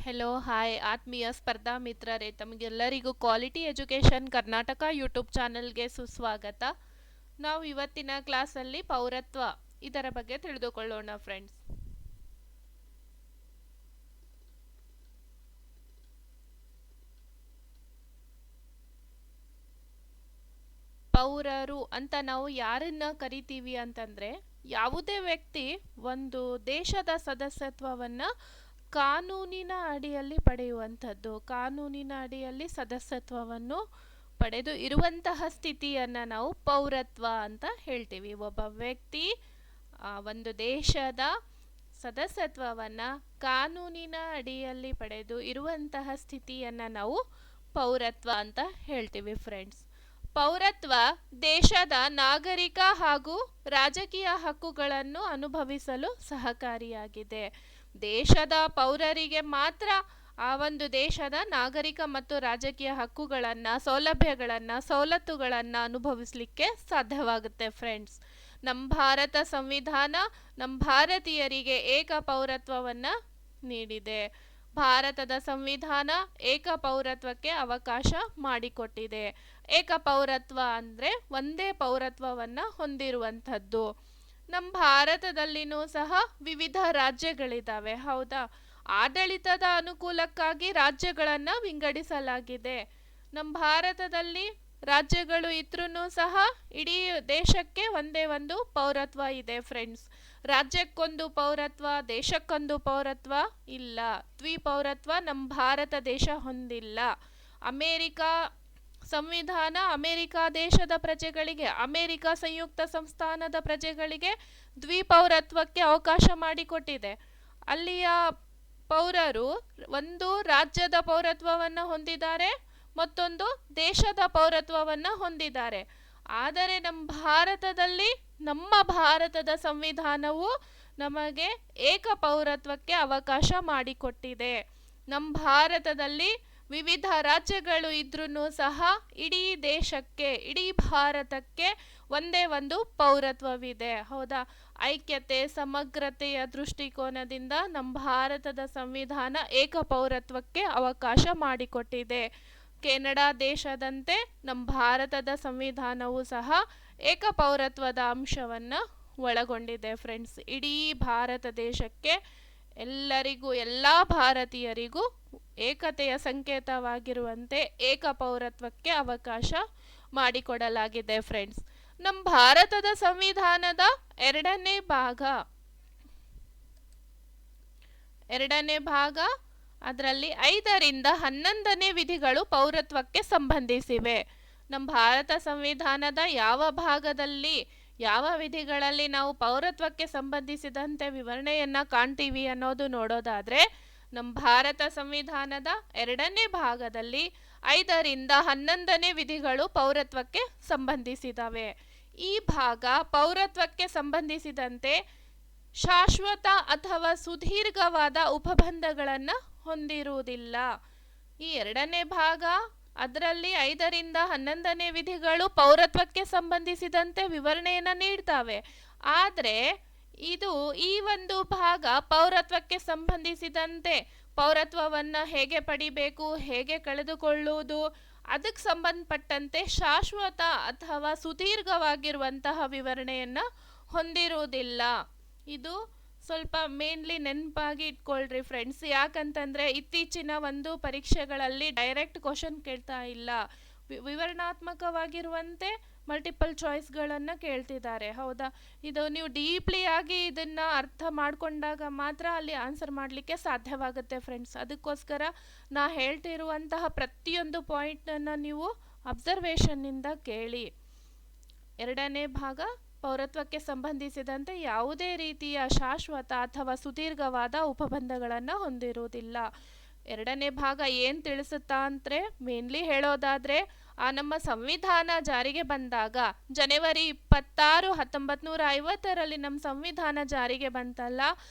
Hello hi ಆತ್ಮೀಯ ಸ್ಪರ್ಧಾ ಮಿತ್ರರೇ, ತಮಗೆಲ್ಲರಿಗೂ ಕ್ವಾಲಿಟಿ ಎಜುಕೇಷನ್ ಕರ್ನಾಟಕ ಯೂಟ್ಯೂಬ್ ಚಾನೆಲ್ಗೆ ಸುಸ್ವಾಗತ. ನಾವು ಇವತ್ತಿನ ಕ್ಲಾಸಲ್ಲಿ ಪೌರತ್ವ ಇದರ ಬಗ್ಗೆ ತಿಳಿದುಕೊಳ್ಳೋಣ ಫ್ರೆಂಡ್ಸ್. ಪೌರರು ಅಂತ ನಾವು ಯಾರನ್ನ ಕರಿತೀವಿ ಅಂತಂದ್ರೆ, ಯಾವುದೇ ವ್ಯಕ್ತಿ ಒಂದು ದೇಶದ ಸದಸ್ಯತ್ವವನ್ನ ಕಾನೂನಿನ ಅಡಿಯಲ್ಲಿ ಪಡೆಯುವಂಥದ್ದು, ಕಾನೂನಿನ ಅಡಿಯಲ್ಲಿ ಸದಸ್ಯತ್ವವನ್ನು ಪಡೆದು ಇರುವಂತಹ ಸ್ಥಿತಿಯನ್ನ ನಾವು ಪೌರತ್ವ ಅಂತ ಹೇಳ್ತೀವಿ. ಒಬ್ಬ ವ್ಯಕ್ತಿ ಒಂದು ದೇಶದ ಸದಸ್ಯತ್ವವನ್ನ ಕಾನೂನಿನ ಅಡಿಯಲ್ಲಿ ಪಡೆದು ಇರುವಂತಹ ಸ್ಥಿತಿಯನ್ನ ನಾವು ಪೌರತ್ವ ಅಂತ ಹೇಳ್ತೀವಿ ಫ್ರೆಂಡ್ಸ್. ಪೌರತ್ವ ದೇಶದ ನಾಗರಿಕ ಹಾಗೂ ರಾಜಕೀಯ ಹಕ್ಕುಗಳನ್ನು ಅನುಭವಿಸಲು ಸಹಕಾರಿಯಾಗಿದೆ. ದೇಶದ ಪೌರರಿಗೆ ಮಾತ್ರ ಆ ಒಂದು ದೇಶದ ನಾಗರಿಕ ಮತ್ತು ರಾಜಕೀಯ ಹಕ್ಕುಗಳನ್ನು, ಸೌಲಭ್ಯಗಳನ್ನು, ಸವಲತ್ತುಗಳನ್ನು ಅನುಭವಿಸಲಿಕ್ಕೆ ಸಾಧ್ಯವಾಗುತ್ತೆ ಫ್ರೆಂಡ್ಸ್. ನಮ್ಮ ಭಾರತ ಸಂವಿಧಾನ ನಮ್ಮ ಭಾರತೀಯರಿಗೆ ಏಕ ಪೌರತ್ವವನ್ನು ನೀಡಿದೆ. ಭಾರತದ ಸಂವಿಧಾನ ಏಕ ಪೌರತ್ವಕ್ಕೆ ಅವಕಾಶ ಮಾಡಿಕೊಟ್ಟಿದೆ. ಏಕ ಪೌರತ್ವ ಅಂದರೆ ಒಂದೇ ಪೌರತ್ವವನ್ನು ಹೊಂದಿರುವಂಥದ್ದು. ನಮ್ಮ ಭಾರತದಲ್ಲಿನೂ ಸಹ ವಿವಿಧ ರಾಜ್ಯಗಳಿದ್ದಾವೆ, ಹೌದಾ? ಆಡಳಿತದ ಅನುಕೂಲಕ್ಕಾಗಿ ರಾಜ್ಯಗಳನ್ನು ವಿಂಗಡಿಸಲಾಗಿದೆ. ನಮ್ಮ ಭಾರತದಲ್ಲಿ ರಾಜ್ಯಗಳು ಇದ್ರೂ ಸಹ ಇಡೀ ದೇಶಕ್ಕೆ ಒಂದೇ ಒಂದು ಪೌರತ್ವ ಇದೆ ಫ್ರೆಂಡ್ಸ್. ರಾಜ್ಯಕ್ಕೊಂದು ಪೌರತ್ವ, ದೇಶಕ್ಕೊಂದು ಪೌರತ್ವ ಇಲ್ಲ. ದ್ವಿಪೌರತ್ವ ನಮ್ಮ ಭಾರತ ದೇಶ ಹೊಂದಿಲ್ಲ. ಅಮೇರಿಕಾ ಸಂವಿಧಾನ ಅಮೇರಿಕಾ ದೇಶದ ಪ್ರಜೆಗಳಿಗೆ, ಅಮೇರಿಕಾ ಸಂಯುಕ್ತ ಸಂಸ್ಥಾನದ ಪ್ರಜೆಗಳಿಗೆ ದ್ವಿಪೌರತ್ವಕ್ಕೆ ಅವಕಾಶ ಮಾಡಿಕೊಟ್ಟಿದೆ. ಅಲ್ಲಿಯ ಪೌರರು ಒಂದು ರಾಜ್ಯದ ಪೌರತ್ವವನ್ನು ಹೊಂದಿದ್ದಾರೆ, ಮತ್ತೊಂದು ದೇಶದ ಪೌರತ್ವವನ್ನು ಹೊಂದಿದ್ದಾರೆ. ಆದರೆ ನಮ್ಮ ಭಾರತದಲ್ಲಿ, ನಮ್ಮ ಭಾರತದ ಸಂವಿಧಾನವು ನಮಗೆ ಏಕ ಪೌರತ್ವಕ್ಕೆ ಅವಕಾಶ ಮಾಡಿಕೊಟ್ಟಿದೆ. ನಮ್ಮ ಭಾರತದಲ್ಲಿ ವಿವಿಧ ರಾಜ್ಯಗಳು ಇದ್ರೂ ಸಹ ಇಡೀ ದೇಶಕ್ಕೆ, ಇಡೀ ಭಾರತಕ್ಕೆ ಒಂದೇ ಒಂದು ಪೌರತ್ವವಿದೆ, ಹೌದಾ? ಐಕ್ಯತೆ, ಸಮಗ್ರತೆಯ ದೃಷ್ಟಿಕೋನದಿಂದ ನಮ್ಮ ಭಾರತದ ಸಂವಿಧಾನ ಏಕ ಪೌರತ್ವಕ್ಕೆ ಅವಕಾಶ ಮಾಡಿಕೊಟ್ಟಿದೆ. ಕೆನಡಾ ದೇಶದಂತೆ ನಮ್ಮ ಭಾರತದ ಸಂವಿಧಾನವೂ ಸಹ ಏಕ ಪೌರತ್ವದ ಅಂಶವನ್ನು ಒಳಗೊಂಡಿದೆ ಫ್ರೆಂಡ್ಸ್. ಇಡೀ ಭಾರತ ದೇಶಕ್ಕೆ ಎಲ್ಲರಿಗೂ, ಎಲ್ಲ ಭಾರತೀಯರಿಗೂ ಏಕತೆಯ ಸಂಕೇತವಾಗಿರುವಂತೆ ಏಕ ಪೌರತ್ವಕ್ಕೆ ಅವಕಾಶ ಮಾಡಿಕೊಡಲಾಗಿದೆ ಫ್ರೆಂಡ್ಸ್. ನಮ್ಮ ಭಾರತದ ಸಂವಿಧಾನದ ಎರಡನೇ ಭಾಗ ಅದರಲ್ಲಿ 5ರಿಂದ 11ನೇ ವಿಧಿಗಳು ಪೌರತ್ವಕ್ಕೆ ಸಂಬಂಧಿಸಿವೆ. ನಮ್ಮ ಭಾರತ ಸಂವಿಧಾನದ ಯಾವ ಭಾಗದಲ್ಲಿ, ಯಾವ ವಿಧಿಗಳಲ್ಲಿ ನಾವು ಪೌರತ್ವಕ್ಕೆ ಸಂಬಂಧಿಸಿದಂತೆ ವಿವರಣೆಯನ್ನು ಕಾಣ್ತೀವಿ ಅನ್ನೋದು ನೋಡೋದಾದರೆ, ನಮ್ಮ ಭಾರತ ಸಂವಿಧಾನದ 2ನೇ ಭಾಗದಲ್ಲಿ 5ರಿಂದ 11ನೇ ವಿಧಿಗಳು ಪೌರತ್ವಕ್ಕೆ ಸಂಬಂಧಿಸಿದವೆ. ಈ ಭಾಗ ಪೌರತ್ವಕ್ಕೆ ಸಂಬಂಧಿಸಿದಂತೆ ಶಾಶ್ವತ ಅಥವಾ ಸುದೀರ್ಘವಾದ ಉಪಬಂಧಗಳನ್ನು ಹೊಂದಿರುವುದಿಲ್ಲ. ಈ 2ನೇ ಭಾಗ ಅದರಲ್ಲಿ 5ರಿಂದ 11ನೇ ವಿಧಿಗಳು ಪೌರತ್ವಕ್ಕೆ ಸಂಬಂಧಿಸಿದಂತೆ ವಿವರಣೆಯನ್ನು ನೀಡ್ತವೆ. ಆದರೆ ಈ ಒಂದು ಭಾಗ ಪೌರತ್ವಕ್ಕೆ ಸಂಬಂಧಿಸಿದಂತೆ ಪೌರತ್ವವನ್ನು ಹೇಗೆ ಪಡಿಬೇಕು, ಹೇಗೆ ಕಳೆದುಕೊಳ್ಳುವುದು, ಅದಕ್ಕೆ ಸಂಬಂಧಪಟ್ಟಂತೆ ಶಾಶ್ವತ ಅಥವಾ ಸುದೀರ್ಘವಾಗಿರುವಂತಹ ವಿವರಣೆಯನ್ನು ಹೊಂದಿರುವುದಿಲ್ಲ. ಇದು ಸ್ವಲ್ಪ ಮೇನ್ಲಿ ನೆನಪಾಗಿ ಇಟ್ಕೊಳ್ರಿ ಫ್ರೆಂಡ್ಸ್. ಯಾಕಂತಂದರೆ ಇತ್ತೀಚಿನ ಒಂದು ಪರೀಕ್ಷೆಗಳಲ್ಲಿ ಡೈರೆಕ್ಟ್ ಕ್ವಶನ್ ಕೇಳ್ತಾ ಇಲ್ಲ, ವಿವರಣಾತ್ಮಕವಾಗಿರುವಂತೆ ಮಲ್ಟಿಪಲ್ ಚಾಯ್ಸ್ಗಳನ್ನು ಕೇಳ್ತಿದ್ದಾರೆ, ಹೌದಾ? ಇದು ನೀವು ಡೀಪ್ಲಿ ಆಗಿ ಇದನ್ನು ಅರ್ಥ ಮಾಡಿಕೊಂಡಾಗ ಮಾತ್ರ ಅಲ್ಲಿ ಆನ್ಸರ್ ಮಾಡಲಿಕ್ಕೆ ಸಾಧ್ಯವಾಗುತ್ತೆ ಫ್ರೆಂಡ್ಸ್. ಅದಕ್ಕೋಸ್ಕರ ನಾ ಹೇಳ್ತಿರುವಂತಹ ಪ್ರತಿಯೊಂದು ಪಾಯಿಂಟನ್ನು ನೀವು ಅಬ್ಸರ್ವೇಷನ್ನಿಂದ ಕೇಳಿ. 2ನೇ ಭಾಗ ಪೌರತ್ವಕ್ಕೆ ಸಂಬಂಧಿಸಿದಂತೆ ಯಾವುದೇ ರೀತಿಯ ಶಾಶ್ವತ ಅಥವಾ ಸುದೀರ್ಘವಾದ ಉಪಬಂಧಗಳನ್ನು ಹೊಂದಿರುವುದಿಲ್ಲ. 2ನೇ ಭಾಗ ಏನು ತಿಳಿಸುತ್ತಾ ಅಂದರೆ, ಮೇನ್ಲಿ ಹೇಳೋದಾದರೆ, ನಮ್ಮ ಸಂವಿಧಾನ ಜಾರಿಗೆ ಬಂದಾಗ ಜನವರಿ 26, 1950ರಲ್ಲಿ ನಮ್ಮ ಸಂವಿಧಾನ ಜಾರಿಗೆ ಬಂತಲ್ಲ,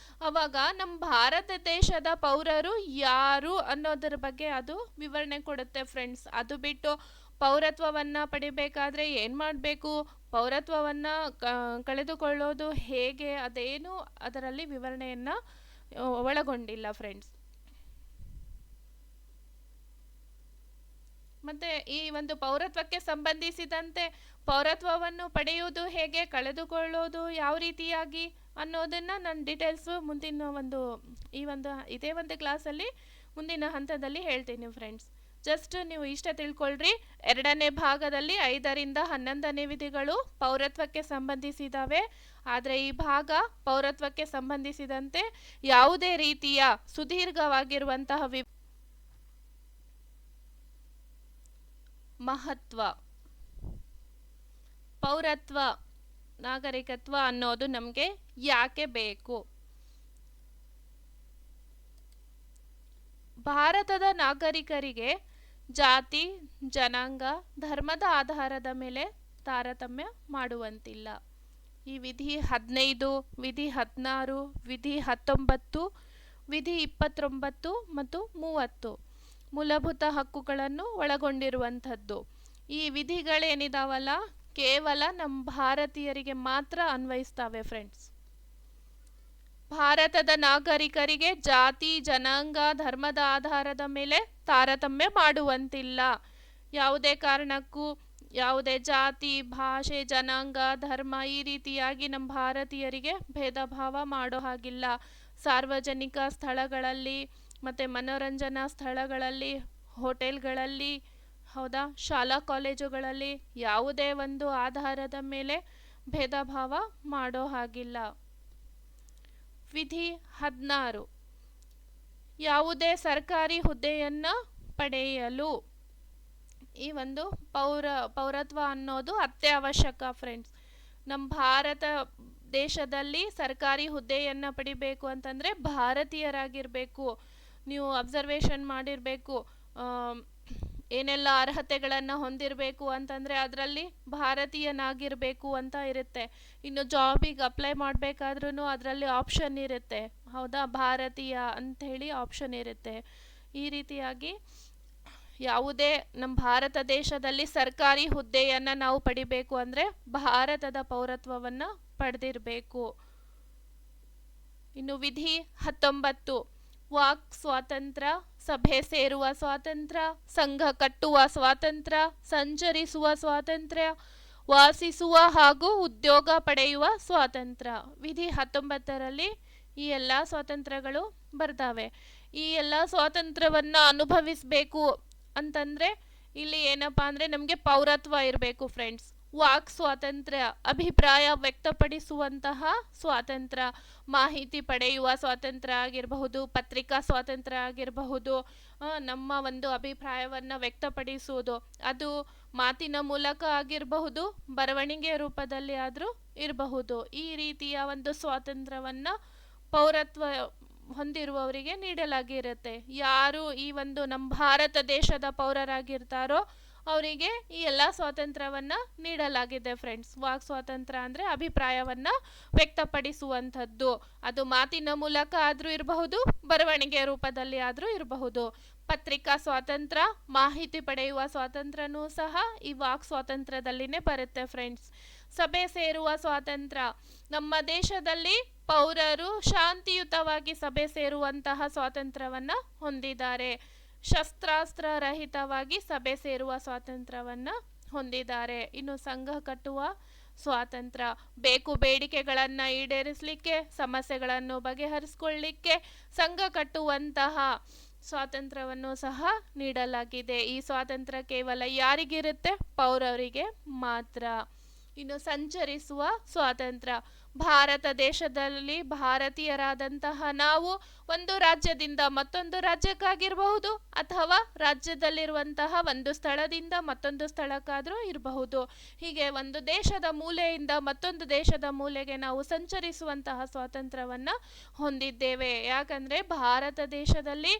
ಅವಾಗ ನಮ್ಮ ಭಾರತ ದೇಶದ ಪೌರರು ಯಾರು ಅನ್ನೋದ್ರ ಬಗ್ಗೆ ಅದು ವಿವರಣೆ ಕೊಡುತ್ತೆ ಫ್ರೆಂಡ್ಸ್. ಅದು ಬಿಟ್ಟು ಪೌರತ್ವವನ್ನು ಪಡಿಬೇಕಾದ್ರೆ ಏನು ಮಾಡಬೇಕು, ಪೌರತ್ವವನ್ನು ಕಳೆದುಕೊಳ್ಳೋದು ಹೇಗೆ, ಅದೇನು ಅದರಲ್ಲಿ ವಿವರಣೆಯನ್ನು ಒಳಗೊಂಡಿಲ್ಲ ಫ್ರೆಂಡ್ಸ್. ಮತ್ತು ಈ ಒಂದು ಪೌರತ್ವಕ್ಕೆ ಸಂಬಂಧಿಸಿದಂತೆ ಪೌರತ್ವವನ್ನು ಪಡೆಯುವುದು ಹೇಗೆ, ಕಳೆದುಕೊಳ್ಳೋದು ಯಾವ ರೀತಿಯಾಗಿ ಅನ್ನೋದನ್ನು ನಾನು ಡೀಟೇಲ್ಸು ಮುಂದಿನ ಇದೇ ಒಂದು ಕ್ಲಾಸಲ್ಲಿ ಮುಂದಿನ ಹಂತದಲ್ಲಿ ಹೇಳ್ತೀನಿ ಫ್ರೆಂಡ್ಸ್. ಜಸ್ಟ್ ನೀವು ಇಷ್ಟ ತಿಳ್ಕೊಳ್ರಿ, 2ನೇ ಭಾಗದಲ್ಲಿ 5ರಿಂದ 11ನೇ ವಿಧಿಗಳು ಪೌರತ್ವಕ್ಕೆ ಸಂಬಂಧಿಸಿದಾವೆ. ಆದರೆ ಈ ಭಾಗ ಪೌರತ್ವಕ್ಕೆ ಸಂಬಂಧಿಸಿದಂತೆ ಯಾವುದೇ ರೀತಿಯ ಸುದೀರ್ಘವಾಗಿರುವಂತಹ ಮಹತ್ವ, ಪೌರತ್ವ, ನಾಗರಿಕತ್ವ ಅನ್ನೋದು ನಮಗೆ ಯಾಕೆ ಬೇಕು? ಭಾರತದ ನಾಗರಿಕರಿಗೆ ಜಾತಿ, ಜನಾಂಗ, ಧರ್ಮದ ಆಧಾರದ ಮೇಲೆ ತಾರತಮ್ಯ ಮಾಡುವಂತಿಲ್ಲ. ಈ ವಿಧಿ 15, ವಿಧಿ 16, ವಿಧಿ 19, ವಿಧಿ 29 ಮತ್ತು 30 ಮೂಲಭೂತ ಹಕ್ಕುಗಳನ್ನು ಒಳಗೊಂಡಿರುವಂಥದ್ದು. ಈ ವಿಧಿಗಳೇನಿದಾವಲ್ಲ ಕೇವಲ ನಮ್ಮ ಭಾರತೀಯರಿಗೆ ಮಾತ್ರ ಅನ್ವಯಿಸ್ತವೆ ಫ್ರೆಂಡ್ಸ್. ಭಾರತದ ನಾಗರಿಕರಿಗೆ ಜಾತಿ, ಜನಾಂಗ, ಧರ್ಮದ ಆಧಾರದ ಮೇಲೆ ತಾರತಮ್ಯ ಮಾಡುವಂತಿಲ್ಲ. ಯಾವುದೇ ಕಾರಣಕ್ಕೂ ಯಾವುದೇ ಜಾತಿ, ಭಾಷೆ, ಜನಾಂಗ, ಧರ್ಮ ಈ ರೀತಿಯಾಗಿ ನಮ್ಮ ಭಾರತೀಯರಿಗೆ ಭೇದ ಭಾವ ಮಾಡೋ ಹಾಗಿಲ್ಲ. ಸಾರ್ವಜನಿಕ ಸ್ಥಳಗಳಲ್ಲಿ ಮತ್ತು ಮನೋರಂಜನಾ ಸ್ಥಳಗಳಲ್ಲಿ, ಹೋಟೆಲ್ಗಳಲ್ಲಿ, ಹೌದಾ, ಶಾಲಾ ಕಾಲೇಜುಗಳಲ್ಲಿ ಯಾವುದೇ ಒಂದು ಆಧಾರದ ಮೇಲೆ ಭೇದ ಭಾವ ಮಾಡೋ ಹಾಗಿಲ್ಲ. ವಿಧಿ 16, ಯಾವುದೇ ಸರ್ಕಾರಿ ಹುದ್ದೆಯನ್ನು ಪಡೆಯಲು ಈ ಒಂದು ಪೌರತ್ವ ಅನ್ನೋದು ಅತ್ಯವಶ್ಯಕ ಫ್ರೆಂಡ್ಸ್. ನಮ್ಮ ಭಾರತ ದೇಶದಲ್ಲಿ ಸರ್ಕಾರಿ ಹುದ್ದೆಯನ್ನು ಪಡಿಬೇಕು ಅಂತಂದರೆ ಭಾರತೀಯರಾಗಿರಬೇಕು. ನೀವು ಅಬ್ಸರ್ವೇಷನ್ ಮಾಡಿರಬೇಕು, ಏನೆಲ್ಲ ಅರ್ಹತೆಗಳನ್ನು ಹೊಂದಿರಬೇಕು ಅಂತಂದರೆ ಅದರಲ್ಲಿ ಭಾರತೀಯನಾಗಿರಬೇಕು ಅಂತ ಇರುತ್ತೆ. ಇನ್ನು ಜಾಬಿಗೆ ಅಪ್ಲೈ ಮಾಡಬೇಕಾದ್ರೂ ಅದರಲ್ಲಿ ಆಪ್ಷನ್ ಇರುತ್ತೆ, ಹೌದಾ, ಭಾರತೀಯ ಅಂಥೇಳಿ ಆಪ್ಷನ್ ಇರುತ್ತೆ. ಈ ರೀತಿಯಾಗಿ ಯಾವುದೇ ನಮ್ಮ ಭಾರತ ದೇಶದಲ್ಲಿ ಸರ್ಕಾರಿ ಹುದ್ದೆಯನ್ನು ನಾವು ಪಡಿಬೇಕು ಅಂದರೆ ಭಾರತದ ಪೌರತ್ವವನ್ನು ಪಡೆದಿರಬೇಕು. ಇನ್ನು ವಿಧಿ 19, ವಾಕ್ ಸ್ವಾತಂತ್ರ್ಯ, ಸಭೆ ಸೇರುವ ಸ್ವಾತಂತ್ರ್ಯ, ಸಂಘ ಕಟ್ಟುವ ಸ್ವಾತಂತ್ರ್ಯ, ಸಂಚರಿಸುವ ಸ್ವಾತಂತ್ರ್ಯ, ವಾಸಿಸುವ ಹಾಗೂ ಉದ್ಯೋಗ ಪಡೆಯುವ ಸ್ವಾತಂತ್ರ್ಯ. ವಿಧಿ 19ರಲ್ಲಿ ಈ ಎಲ್ಲ ಸ್ವಾತಂತ್ರ್ಯಗಳು ಬರ್ತಾವೆ. ಈ ಎಲ್ಲ ಸ್ವಾತಂತ್ರ್ಯವನ್ನು ಅನುಭವಿಸಬೇಕು ಅಂತಂದರೆ ಇಲ್ಲಿ ಏನಪ್ಪ ಅಂದರೆ ನಮಗೆ ಪೌರತ್ವ ಇರಬೇಕು ಫ್ರೆಂಡ್ಸ್. ವಾಕ್ ಸ್ವಾತಂತ್ರ್ಯ, ಅಭಿಪ್ರಾಯ ವ್ಯಕ್ತಪಡಿಸುವಂತಹ ಸ್ವಾತಂತ್ರ್ಯ, ಮಾಹಿತಿ ಪಡೆಯುವ ಸ್ವಾತಂತ್ರ್ಯ ಆಗಿರಬಹುದು, ಪತ್ರಿಕಾ ಸ್ವಾತಂತ್ರ್ಯ ಆಗಿರಬಹುದು, ನಮ್ಮ ಒಂದು ಅಭಿಪ್ರಾಯವನ್ನು ವ್ಯಕ್ತಪಡಿಸುವುದು ಅದು ಮಾತಿನ ಮೂಲಕ ಆಗಿರಬಹುದು, ಬರವಣಿಗೆ ರೂಪದಲ್ಲಿ ಆದರೂ ಇರಬಹುದು. ಈ ರೀತಿಯ ಒಂದು ಸ್ವಾತಂತ್ರ್ಯವನ್ನು ಪೌರತ್ವ ಹೊಂದಿರುವವರಿಗೆ ನೀಡಲಾಗಿರುತ್ತೆ. ಯಾರು ಈ ಒಂದು ನಮ್ಮ ಭಾರತ ದೇಶದ ಪೌರರಾಗಿರ್ತಾರೋ ಅವರಿಗೆ ಈ ಎಲ್ಲ ಸ್ವಾತಂತ್ರ್ಯವನ್ನು ನೀಡಲಾಗಿದೆ ಫ್ರೆಂಡ್ಸ್. ವಾಕ್ ಸ್ವಾತಂತ್ರ್ಯ ಅಂದರೆ ಅಭಿಪ್ರಾಯವನ್ನು ವ್ಯಕ್ತಪಡಿಸುವಂಥದ್ದು, ಅದು ಮಾತಿನ ಮೂಲಕ ಆದರೂ ಇರಬಹುದು, ಬರವಣಿಗೆ ರೂಪದಲ್ಲಿ ಆದರೂ ಇರಬಹುದು. ಪತ್ರಿಕಾ ಸ್ವಾತಂತ್ರ್ಯ, ಮಾಹಿತಿ ಪಡೆಯುವ ಸ್ವಾತಂತ್ರ್ಯನೂ ಸಹ ಈ ವಾಕ್ ಸ್ವಾತಂತ್ರ್ಯದಲ್ಲಿನೇ ಬರುತ್ತೆ ಫ್ರೆಂಡ್ಸ್. ಸಭೆ ಸೇರುವ ಸ್ವಾತಂತ್ರ್ಯ, ನಮ್ಮ ದೇಶದಲ್ಲಿ ಪೌರರು ಶಾಂತಿಯುತವಾಗಿ ಸಭೆ ಸೇರುವಂತಹ ಸ್ವಾತಂತ್ರ್ಯವನ್ನು ಹೊಂದಿದ್ದಾರೆ. ಶಸ್ತ್ರಾಸ್ತ್ರ ರಹಿತವಾಗಿ ಸಭೆ ಸೇರುವ ಸ್ವಾತಂತ್ರ್ಯವನ್ನು ಹೊಂದಿದ್ದಾರೆ. ಇನ್ನು ಸಂಘ ಕಟ್ಟುವ ಸ್ವಾತಂತ್ರ್ಯ, ಬೇಕು ಬೇಡಿಕೆಗಳನ್ನು ಈಡೇರಿಸಲಿಕ್ಕೆ, ಸಮಸ್ಯೆಗಳನ್ನು ಬಗೆಹರಿಸಿಕೊಳ್ಳಲಿಕ್ಕೆ ಸಂಘ ಕಟ್ಟುವಂತಹ ಸ್ವಾತಂತ್ರ್ಯವನ್ನು ಸಹ ನೀಡಲಾಗಿದೆ. ಈ ಸ್ವಾತಂತ್ರ್ಯ ಕೇವಲ ಯಾರಿಗಿರುತ್ತೆ? ಪೌರರಿಗೆ ಮಾತ್ರ. ಇನ್ನು ಸಂಚರಿಸುವ ಸ್ವಾತಂತ್ರ್ಯ, ಭಾರತ ದೇಶದಲ್ಲಿ ಭಾರತೀಯರಾದಂತಹ ನಾವು ಒಂದು ರಾಜ್ಯದಿಂದ ಮತ್ತೊಂದು ರಾಜ್ಯಕ್ಕಾಗಿರಬಹುದು ಅಥವಾ ರಾಜ್ಯದಲ್ಲಿರುವಂತಹ ಒಂದು ಸ್ಥಳದಿಂದ ಮತ್ತೊಂದು ಸ್ಥಳಕ್ಕಾದರೂ ಇರಬಹುದು. ಹೀಗೆ ಒಂದು ದೇಶದ ಮೂಲೆಯಿಂದ ಮತ್ತೊಂದು ದೇಶದ ಮೂಲೆಗೆ ನಾವು ಸಂಚರಿಸುವಂತಹ ಸ್ವಾತಂತ್ರ್ಯವನ್ನು ಹೊಂದಿದ್ದೇವೆ. ಯಾಕಂದರೆ ಭಾರತ ದೇಶದಲ್ಲಿ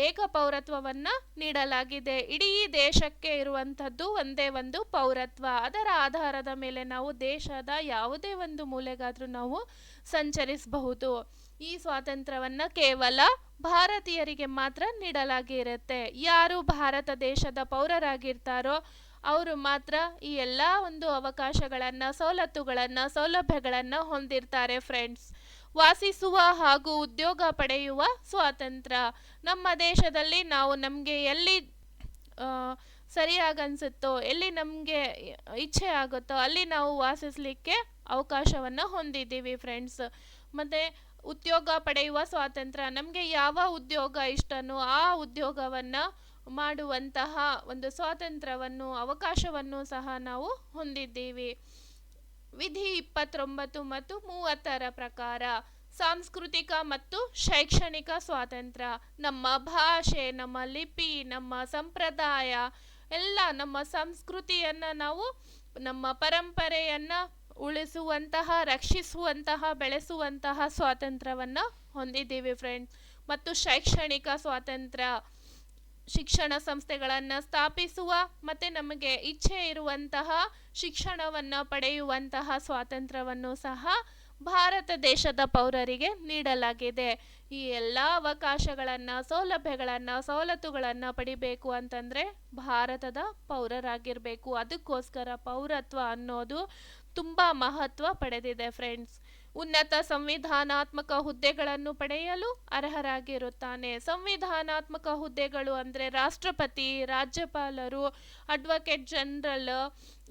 ಏಕಪೌರತ್ವವನ್ನು ನೀಡಲಾಗಿದೆ. ಇಡೀ ದೇಶಕ್ಕೆ ಇರುವಂಥದ್ದು ಒಂದೇ ಒಂದು ಪೌರತ್ವ. ಅದರ ಆಧಾರದ ಮೇಲೆ ನಾವು ದೇಶದ ಯಾವುದೇ ಒಂದು ಮೂಲೆಗಾದರೂ ನಾವು ಸಂಚರಿಸಬಹುದು. ಈ ಸ್ವಾತಂತ್ರ್ಯವನ್ನು ಕೇವಲ ಭಾರತೀಯರಿಗೆ ಮಾತ್ರ ನೀಡಲಾಗಿರುತ್ತೆ. ಯಾರು ಭಾರತ ದೇಶದ ಪೌರರಾಗಿರ್ತಾರೋ ಅವರು ಮಾತ್ರ ಈ ಎಲ್ಲ ಒಂದು ಅವಕಾಶಗಳನ್ನು, ಸವಲತ್ತುಗಳನ್ನು, ಸೌಲಭ್ಯಗಳನ್ನು ಹೊಂದಿರ್ತಾರೆ ಫ್ರೆಂಡ್ಸ್. ವಾಸಿಸುವ ಹಾಗೂ ಉದ್ಯೋಗ ಪಡೆಯುವ ಸ್ವಾತಂತ್ರ್ಯ, ನಮ್ಮ ದೇಶದಲ್ಲಿ ನಾವು ನಮಗೆ ಎಲ್ಲಿ ಸರಿಯಾಗಿ ಅನಿಸುತ್ತೋ, ಎಲ್ಲಿ ನಮಗೆ ಇಚ್ಛೆ ಆಗುತ್ತೋ ಅಲ್ಲಿ ನಾವು ವಾಸಿಸಲಿಕ್ಕೆ ಅವಕಾಶವನ್ನು ಹೊಂದಿದ್ದೀವಿ ಫ್ರೆಂಡ್ಸ್. ಮತ್ತು ಉದ್ಯೋಗ ಪಡೆಯುವ ಸ್ವಾತಂತ್ರ್ಯ, ನಮಗೆ ಯಾವ ಉದ್ಯೋಗ ಇಷ್ಟನೋ ಆ ಉದ್ಯೋಗವನ್ನು ಮಾಡುವಂತಹ ಒಂದು ಸ್ವಾತಂತ್ರ್ಯವನ್ನು ಅವಕಾಶವನ್ನು ಸಹ ನಾವು ಹೊಂದಿದ್ದೀವಿ. ವಿಧಿ 29 ಮತ್ತು 30ರ ಪ್ರಕಾರ ಸಾಂಸ್ಕೃತಿಕ ಮತ್ತು ಶೈಕ್ಷಣಿಕ ಸ್ವಾತಂತ್ರ್ಯ, ನಮ್ಮ ಭಾಷೆ, ನಮ್ಮ ಲಿಪಿ, ನಮ್ಮ ಸಂಪ್ರದಾಯ ಎಲ್ಲ, ನಮ್ಮ ಸಂಸ್ಕೃತಿಯನ್ನು ನಾವು, ನಮ್ಮ ಪರಂಪರೆಯನ್ನು ಉಳಿಸುವಂತಹ, ರಕ್ಷಿಸುವಂತಹ, ಬೆಳೆಸುವಂತಹ ಸ್ವಾತಂತ್ರ್ಯವನ್ನು ಹೊಂದಿದ್ದೀವಿ ಫ್ರೆಂಡ್ಸ್. ಮತ್ತು ಶೈಕ್ಷಣಿಕ ಸ್ವಾತಂತ್ರ್ಯ, ಶಿಕ್ಷಣ ಸಂಸ್ಥೆಗಳನ್ನು ಸ್ಥಾಪಿಸುವ ಮತ್ತು ನಮಗೆ ಇಚ್ಛೆ ಇರುವಂತಹ ಶಿಕ್ಷಣವನ್ನು ಪಡೆಯುವಂತಹ ಸ್ವಾತಂತ್ರ್ಯವನ್ನು ಸಹ ಭಾರತ ದೇಶದ ಪೌರರಿಗೆ ನೀಡಲಾಗಿದೆ. ಈ ಎಲ್ಲ ಅವಕಾಶಗಳನ್ನು, ಸೌಲಭ್ಯಗಳನ್ನು, ಸವಲತ್ತುಗಳನ್ನು ಪಡಿಬೇಕು ಅಂತಂದರೆ ಭಾರತದ ಪೌರರಾಗಿರಬೇಕು. ಅದಕ್ಕೋಸ್ಕರ ಪೌರತ್ವ ಅನ್ನೋದು ತುಂಬ ಮಹತ್ವ ಪಡೆದಿದೆ ಫ್ರೆಂಡ್ಸ್. ಉನ್ನತ ಸಂವಿಧಾನಾತ್ಮಕ ಹುದ್ದೆಗಳನ್ನು ಪಡೆಯಲು ಅರ್ಹರಾಗಿರುತ್ತಾನೆ. ಸಂವಿಧಾನಾತ್ಮಕ ಹುದ್ದೆಗಳು ಅಂದರೆ ರಾಷ್ಟ್ರಪತಿ, ರಾಜ್ಯಪಾಲರು, ಅಡ್ವೊಕೇಟ್ ಜನರಲ್,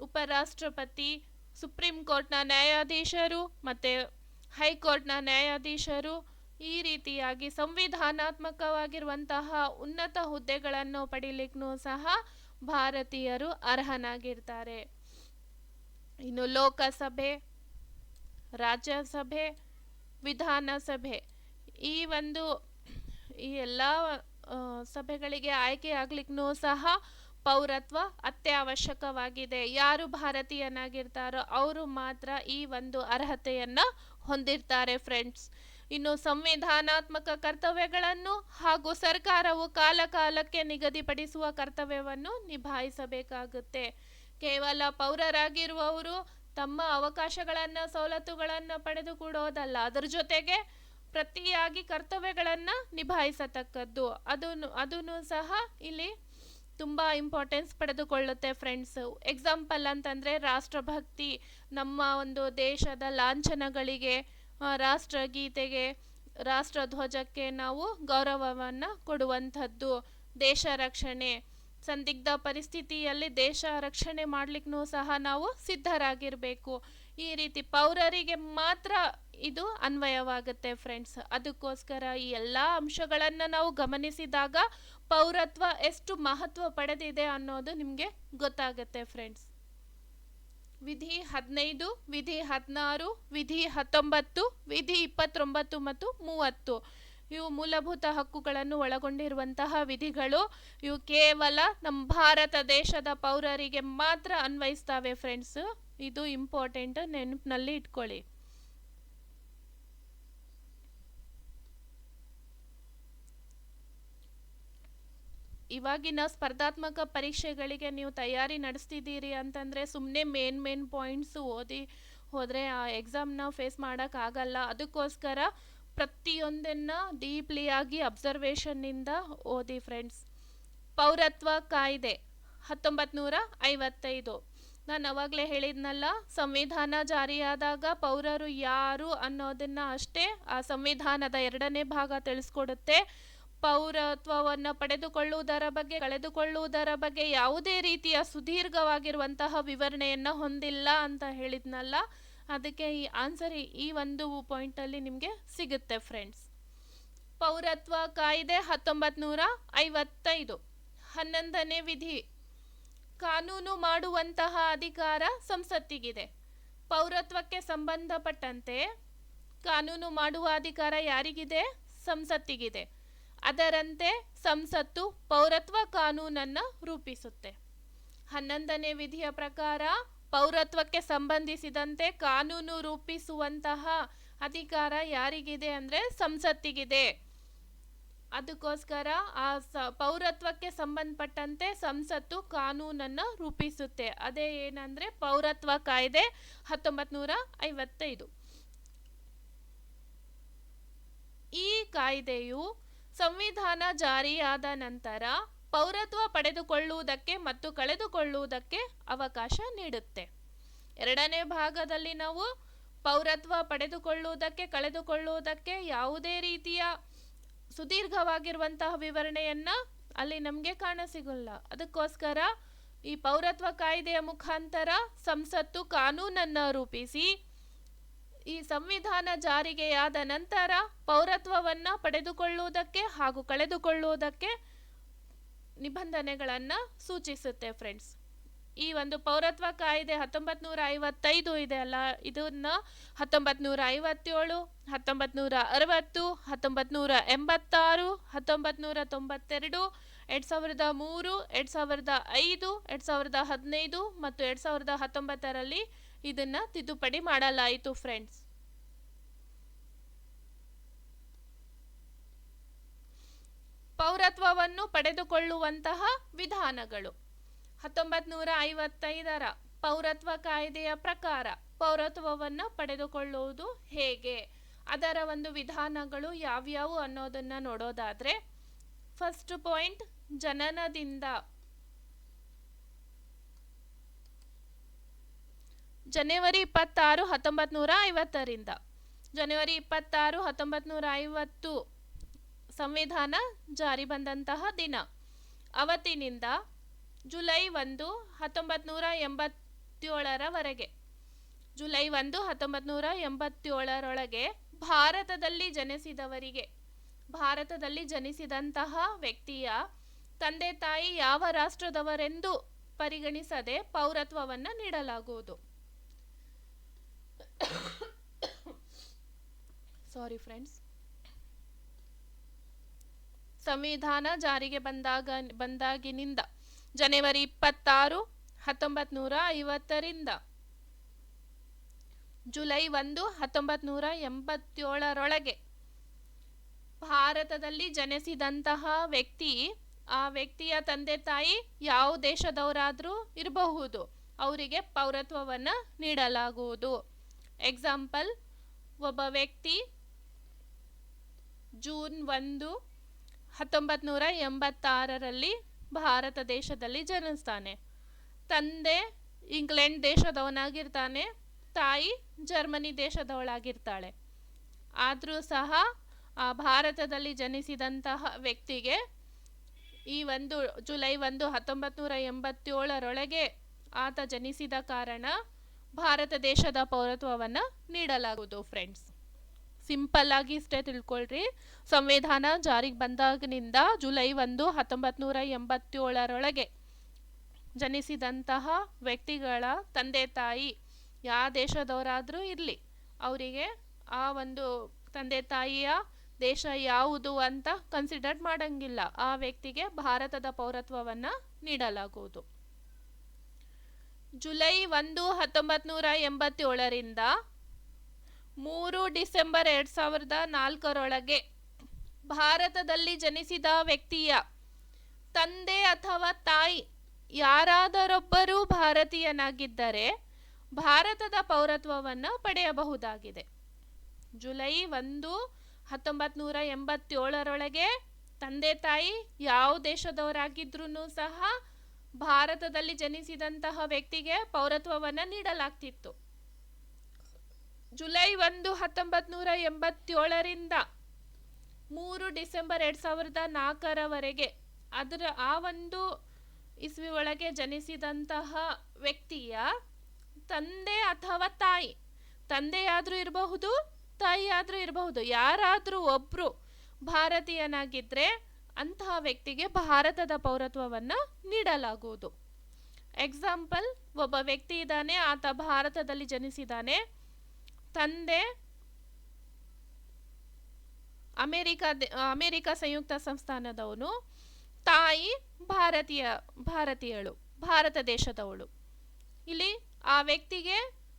ಉಪರಾಷ್ಟ್ರಪತಿ, ಸುಪ್ರೀಂ ಕೋರ್ಟ್ನ ನ್ಯಾಯಾಧೀಶರು ಮತ್ತು ಹೈಕೋರ್ಟ್ನ ನ್ಯಾಯಾಧೀಶರು. ಈ ರೀತಿಯಾಗಿ ಸಂವಿಧಾನಾತ್ಮಕವಾಗಿರುವಂತಹ ಉನ್ನತ ಹುದ್ದೆಗಳನ್ನು ಪಡೀಲಿಕ್ಕೂ ಸಹ ಭಾರತೀಯರು ಅರ್ಹನಾಗಿರ್ತಾರೆ. ಇನ್ನು ಲೋಕಸಭೆ, ರಾಜ್ಯಸಭೆ, ವಿಧಾನಸಭೆ, ಈ ಎಲ್ಲ ಸಭೆಗಳಿಗೆ ಆಯ್ಕೆ ಆಗ್ಲಿಕ್ಕೂ ಸಹ ಪೌರತ್ವ ಅತ್ಯವಶ್ಯಕವಾಗಿದೆ. ಯಾರು ಭಾರತೀಯನಾಗಿರ್ತಾರೋ ಅವರು ಮಾತ್ರ ಈ ಒಂದು ಅರ್ಹತೆಯನ್ನು ಹೊಂದಿರ್ತಾರೆ ಫ್ರೆಂಡ್ಸ್. ಇನ್ನು ಸಂವಿಧಾನಾತ್ಮಕ ಕರ್ತವ್ಯಗಳನ್ನು ಹಾಗೂ ಸರ್ಕಾರವು ಕಾಲಕಾಲಕ್ಕೆ ನಿಗದಿಪಡಿಸುವ ಕರ್ತವ್ಯವನ್ನು ನಿಭಾಯಿಸಬೇಕಾಗುತ್ತೆ. ಕೇವಲ ಪೌರರಾಗಿರುವವರು ತಮ್ಮ ಅವಕಾಶಗಳನ್ನು, ಸವಲತ್ತುಗಳನ್ನು ಪಡೆದುಕೊಡೋದಲ್ಲ, ಅದರ ಜೊತೆಗೆ ಪ್ರತಿಯಾಗಿ ಕರ್ತವ್ಯಗಳನ್ನು ನಿಭಾಯಿಸತಕ್ಕದ್ದು. ಅದನ್ನು ಸಹ ಇಲ್ಲಿ ತುಂಬ ಇಂಪಾರ್ಟೆನ್ಸ್ ಪಡೆದುಕೊಳ್ಳುತ್ತೆ ಫ್ರೆಂಡ್ಸ್. ಎಕ್ಸಾಂಪಲ್ ಅಂತಂದರೆ ರಾಷ್ಟ್ರಭಕ್ತಿ, ನಮ್ಮ ಒಂದು ದೇಶದ ಲಾಂಛನಗಳಿಗೆ, ರಾಷ್ಟ್ರಗೀತೆಗೆ, ರಾಷ್ಟ್ರಧ್ವಜಕ್ಕೆ ನಾವು ಗೌರವವನ್ನು ಕೊಡುವಂಥದ್ದು. ದೇಶ ರಕ್ಷಣೆ, ಸಂದಿಗ್ಧ ಪರಿಸ್ಥಿತಿಯಲ್ಲಿ ದೇಶ ರಕ್ಷಣೆ ಮಾಡಲಿಕ್ಕೂ ಸಹ ನಾವು ಸಿದ್ಧರಾಗಿರಬೇಕು. ಈ ರೀತಿ ಪೌರರಿಗೆ ಮಾತ್ರ ಇದು ಅನ್ವಯವಾಗುತ್ತೆ ಫ್ರೆಂಡ್ಸ್. ಅದಕ್ಕೋಸ್ಕರ ಈ ಎಲ್ಲ ಅಂಶಗಳನ್ನು ನಾವು ಗಮನಿಸಿದಾಗ ಪೌರತ್ವ ಎಷ್ಟು ಮಹತ್ವ ಪಡೆದಿದೆ ಅನ್ನೋದು ನಿಮಗೆ ಗೊತ್ತಾಗುತ್ತೆ ಫ್ರೆಂಡ್ಸ್. ವಿಧಿ 15, ವಿಧಿ 16, ವಿಧಿ 19, ವಿಧಿ 29 ಮತ್ತು 30 ಇವು ಮೂಲಭೂತ ಹಕ್ಕುಗಳನ್ನು ಒಳಗೊಂಡಿರುವಂತಹ ವಿಧಿಗಳು. ಇವು ಕೇವಲ ನಮ್ಮ ಭಾರತ ದೇಶದ ಪೌರರಿಗೆ ಮಾತ್ರ ಅನ್ವಯಿಸ್ತವೆ ಫ್ರೆಂಡ್ಸ್. ಇದು ಇಂಪಾರ್ಟೆಂಟ್, ನೆನಪಿನಲ್ಲಿ ಇಟ್ಕೊಳ್ಳಿ. ಇವಾಗಿನ ಸ್ಪರ್ಧಾತ್ಮಕ ಪರೀಕ್ಷೆಗಳಿಗೆ ನೀವು ತಯಾರಿ ನಡೆಸ್ತಿದ್ದೀರಿ ಅಂತಂದರೆ ಸುಮ್ಮನೆ ಮೇನ್ ಪಾಯಿಂಟ್ಸ್ ಓದಿ ಹೋದರೆ ಆ ಎಕ್ಸಾಮ್ನ ಫೇಸ್ ಮಾಡೋಕ್ಕಾಗಲ್ಲ. ಅದಕ್ಕೋಸ್ಕರ ಪ್ರತಿಯೊಂದನ್ನು ಡೀಪ್ಲಿಯಾಗಿ ಅಬ್ಸರ್ವೇಷನ್ನಿಂದ ಓದಿ ಫ್ರೆಂಡ್ಸ್. ಪೌರತ್ವ ಕಾಯ್ದೆ 1955, ನಾನು ಅವಾಗಲೇ ಹೇಳಿದ್ನಲ್ಲ, ಸಂವಿಧಾನ ಜಾರಿಯಾದಾಗ ಪೌರರು ಯಾರು ಅನ್ನೋದನ್ನು ಅಷ್ಟೇ ಆ ಸಂವಿಧಾನದ 2ನೇ ಭಾಗ ತಿಳಿಸ್ಕೊಡುತ್ತೆ. ಪೌರತ್ವವನ್ನು ಪಡೆದುಕೊಳ್ಳುವುದರ ಬಗ್ಗೆ, ಕಳೆದುಕೊಳ್ಳುವುದರ ಬಗ್ಗೆ ಯಾವುದೇ ರೀತಿಯ ಸುದೀರ್ಘವಾಗಿರುವಂತಹ ವಿವರಣೆಯನ್ನು ಹೊಂದಿಲ್ಲ ಅಂತ ಹೇಳಿದ್ನಲ್ಲ, ಅದಕ್ಕೆ ಈ ಆನ್ಸರ್ ಈ ಒಂದು ಪಾಯಿಂಟಲ್ಲಿ ನಿಮಗೆ ಸಿಗುತ್ತೆ ಫ್ರೆಂಡ್ಸ್. ಪೌರತ್ವ ಕಾಯ್ದೆ 1955 11ನೇ ವಿಧಿ, ಕಾನೂನು ಮಾಡುವಂತಹ ಅಧಿಕಾರ ಸಂಸತ್ತಿಗಿದೆ. ಪೌರತ್ವಕ್ಕೆ ಸಂಬಂಧಪಟ್ಟಂತೆ ಕಾನೂನು ಮಾಡುವ ಅಧಿಕಾರ ಯಾರಿಗಿದೆ? ಸಂಸತ್ತಿಗಿದೆ. ಅದರಂತೆ ಸಂಸತ್ತು ಪೌರತ್ವ ಕಾನೂನನ್ನು ರೂಪಿಸುತ್ತೆ. 11ನೇ ವಿಧಿಯ ಪ್ರಕಾರ ಪೌರತ್ವಕ್ಕೆ ಸಂಬಂಧಿಸಿದಂತೆ ಕಾನೂನು ರೂಪಿಸುವಂತಹ ಅಧಿಕಾರ ಯಾರಿಗಿದೆ ಅಂದರೆ ಸಂಸತ್ತಿಗಿದೆ. ಅದಕ್ಕೋಸ್ಕರ ಆ ಪೌರತ್ವಕ್ಕೆ ಸಂಬಂಧಪಟ್ಟಂತೆ ಸಂಸತ್ತು ಕಾನೂನನ್ನು ರೂಪಿಸುತ್ತೆ. ಅದೇ ಏನಂದರೆ ಪೌರತ್ವ ಕಾಯ್ದೆ 1955. ಈ ಕಾಯ್ದೆಯು ಸಂವಿಧಾನ ಜಾರಿಯಾದ ನಂತರ ಪೌರತ್ವ ಪಡೆದುಕೊಳ್ಳುವುದಕ್ಕೆ ಮತ್ತು ಕಳೆದುಕೊಳ್ಳುವುದಕ್ಕೆ ಅವಕಾಶ ನೀಡುತ್ತೆ. 2ನೇ ಭಾಗದಲ್ಲಿ ನಾವು ಪೌರತ್ವ ಪಡೆದುಕೊಳ್ಳುವುದಕ್ಕೆ, ಕಳೆದುಕೊಳ್ಳುವುದಕ್ಕೆ ಯಾವುದೇ ರೀತಿಯ ಸುದೀರ್ಘವಾಗಿರುವಂತಹ ವಿವರಣೆಯನ್ನು ಅಲ್ಲಿ ನಮಗೆ ಕಾಣಸಿಗಲ್ಲ. ಅದಕ್ಕೋಸ್ಕರ ಈ ಪೌರತ್ವ ಕಾಯ್ದೆಯ ಮುಖಾಂತರ ಸಂಸತ್ತು ಕಾನೂನನ್ನು ರೂಪಿಸಿ ಈ ಸಂವಿಧಾನ ಜಾರಿಗೆಯಾದ ನಂತರ ಪೌರತ್ವವನ್ನು ಪಡೆದುಕೊಳ್ಳುವುದಕ್ಕೆ ಹಾಗೂ ಕಳೆದುಕೊಳ್ಳುವುದಕ್ಕೆ ನಿಬಂಧನೆಗಳನ್ನು ಸೂಚಿಸುತ್ತೆ ಫ್ರೆಂಡ್ಸ್. ಈ ಒಂದು ಪೌರತ್ವ ಕಾಯ್ದೆ 1955 ಇದೆ ಅಲ್ಲ, ಇದನ್ನ 1957, 1960, 1986, 1992, 2003, 2005, 2015 ಮತ್ತು 2019ರಲ್ಲಿ ಇದನ್ನ ತಿದ್ದುಪಡಿ ಮಾಡಲಾಯಿತು ಫ್ರೆಂಡ್ಸ್. ಪೌರತ್ವವನ್ನು ಪಡೆದುಕೊಳ್ಳುವಂತಹ ವಿಧಾನಗಳು. 1955ರ ಪೌರತ್ವ ಕಾಯ್ದೆಯ ಪ್ರಕಾರ ಪೌರತ್ವವನ್ನು ಪಡೆದುಕೊಳ್ಳುವುದು ಹೇಗೆ, ಅದರ ಒಂದು ವಿಧಾನಗಳು ಯಾವ್ಯಾವು ಅನ್ನೋದನ್ನ ನೋಡೋದಾದ್ರೆ, ಫಸ್ಟ್ ಪಾಯಿಂಟ್, ಜನನದಿಂದ ಜನವರಿ 26, 1950ರಿಂದ ಜನವರಿ 26, 1950 ಸಂವಿಧಾನ ಜಾರಿ ಬಂದಂತಹ ದಿನ. ಅವತ್ತಿನಿಂದ ಜುಲೈ 1, 1987ರವರೆಗೆ ಜುಲೈ 1, 1987ರೊಳಗೆ ಭಾರತದಲ್ಲಿ ಜನಿಸಿದಂತಹ ವ್ಯಕ್ತಿಯ ತಂದೆ ತಾಯಿ ಯಾವ ರಾಷ್ಟ್ರದವರೆಂದು ಪರಿಗಣಿಸದೆ ಪೌರತ್ವವನ್ನು ನೀಡಲಾಗುವುದು. Sorry friends. ಸಂವಿಧಾನ ಜಾರಿಗೆ ಬಂದಾಗಿನಿಂದ ಜನವರಿ 26, 1950ರಿಂದ ಜುಲೈ 1, 1987ರೊಳಗೆ ಭಾರತದಲ್ಲಿ ಜನಿಸಿದಂತಹ ವ್ಯಕ್ತಿ, ಆ ವ್ಯಕ್ತಿಯ ತಂದೆ ತಾಯಿ ಯಾವ ದೇಶದವರಾದರೂ ಇರಬಹುದು, ಅವರಿಗೆ ಪೌರತ್ವವನ್ನು ನೀಡಲಾಗುವುದು. ಎಕ್ಸಾಂಪಲ್, ಒಬ್ಬ ವ್ಯಕ್ತಿ ಜೂನ್ 1, 1986ರಲ್ಲಿ ಭಾರತ ದೇಶದಲ್ಲಿ ಜನಿಸ್ತಾನೆ. ತಂದೆ ಇಂಗ್ಲೆಂಡ್ ದೇಶದವನಾಗಿರ್ತಾನೆ, ತಾಯಿ ಜರ್ಮನಿ ದೇಶದವಳಾಗಿರ್ತಾಳೆ. ಆದರೂ ಸಹ ಆ ಭಾರತದಲ್ಲಿ ಜನಿಸಿದಂತಹ ವ್ಯಕ್ತಿಗೆ ಈ ಜುಲೈ 1, 1987ರೊಳಗೆ ಆತ ಜನಿಸಿದ ಕಾರಣ ಭಾರತ ದೇಶದ ಪೌರತ್ವವನ್ನು ನೀಡಲಾಗುವುದು ಫ್ರೆಂಡ್ಸ್. ಸಿಂಪಲ್ ಆಗಿ ಇಷ್ಟೇ ತಿಳ್ಕೊಳ್ರಿ. ಸಂವಿಧಾನ ಜಾರಿಗೆ ಬಂದಾಗಿನಿಂದ ಜುಲೈ 1, 1987ರೊಳಗೆ ಜನಿಸಿದಂತಹ ವ್ಯಕ್ತಿಗಳ ತಂದೆ ತಾಯಿ ಯಾವ ದೇಶದವರಾದರೂ ಇರಲಿ, ಅವರಿಗೆ ಆ ಒಂದು ತಂದೆ ತಾಯಿಯ ದೇಶ ಯಾವುದು ಅಂತ ಕನ್ಸಿಡರ್ ಮಾಡಂಗಿಲ್ಲ, ಆ ವ್ಯಕ್ತಿಗೆ ಭಾರತದ ಪೌರತ್ವವನ್ನು ನೀಡಲಾಗುವುದು. ಜುಲೈ 1, 1987ರಿಂದ 3 ಡಿಸೆಂಬರ್ 2004ರೊಳಗೆ ಭಾರತದಲ್ಲಿ ಜನಿಸಿದ ವ್ಯಕ್ತಿಯ ತಂದೆ ಅಥವಾ ತಾಯಿ ಯಾರಾದರೊಬ್ಬರೂ ಭಾರತೀಯನಾಗಿದ್ದರೆ ಭಾರತದ ಪೌರತ್ವವನ್ನು ಪಡೆಯಬಹುದಾಗಿದೆ. ಜುಲೈ 1, 1987ರೊಳಗೆ ತಂದೆ ತಾಯಿ ಯಾವ ದೇಶದವರಾಗಿದ್ರೂ ಸಹ ಭಾರತದಲ್ಲಿ ಜನಿಸಿದಂತಹ ವ್ಯಕ್ತಿಗೆ ಪೌರತ್ವವನ್ನು ನೀಡಲಾಗ್ತಿತ್ತು. ಜುಲೈ 1, 1987ರಿಂದ 3 ಡಿಸೆಂಬರ್ 2004ರವರೆಗೆ ಆ ಒಂದು ಇಸ್ವಿ ಒಳಗೆ ಜನಿಸಿದಂತಹ ವ್ಯಕ್ತಿಯ ತಂದೆ ಅಥವಾ ತಾಯಿ, ತಂದೆಯಾದರೂ ಇರಬಹುದು, ತಾಯಿಯಾದರೂ ಇರಬಹುದು, ಯಾರಾದರೂ ಒಬ್ಬರು ಭಾರತೀಯನಾಗಿದ್ದರೆ ಅಂತಹ ವ್ಯಕ್ತಿಗೆ ಭಾರತದ ಪೌರತ್ವವನ್ನು ನೀಡಲಾಗುವುದು. ಎಕ್ಸಾಂಪಲ್, ಒಬ್ಬ ವ್ಯಕ್ತಿ ಇದ್ದಾನೆ, ಆತ ಭಾರತದಲ್ಲಿ ಜನಿಸಿದ್ದಾನೆ, ತಂದೆ ಅಮೆರಿಕ ಸಂಯುಕ್ತ ಸಂಸ್ಥಾನದವನು, ತಾಯಿ ಭಾರತೀಯಳು, ಭಾರತ ದೇಶದವಳು. ಇಲ್ಲಿ ಆ ವ್ಯಕ್ತಿಗೆ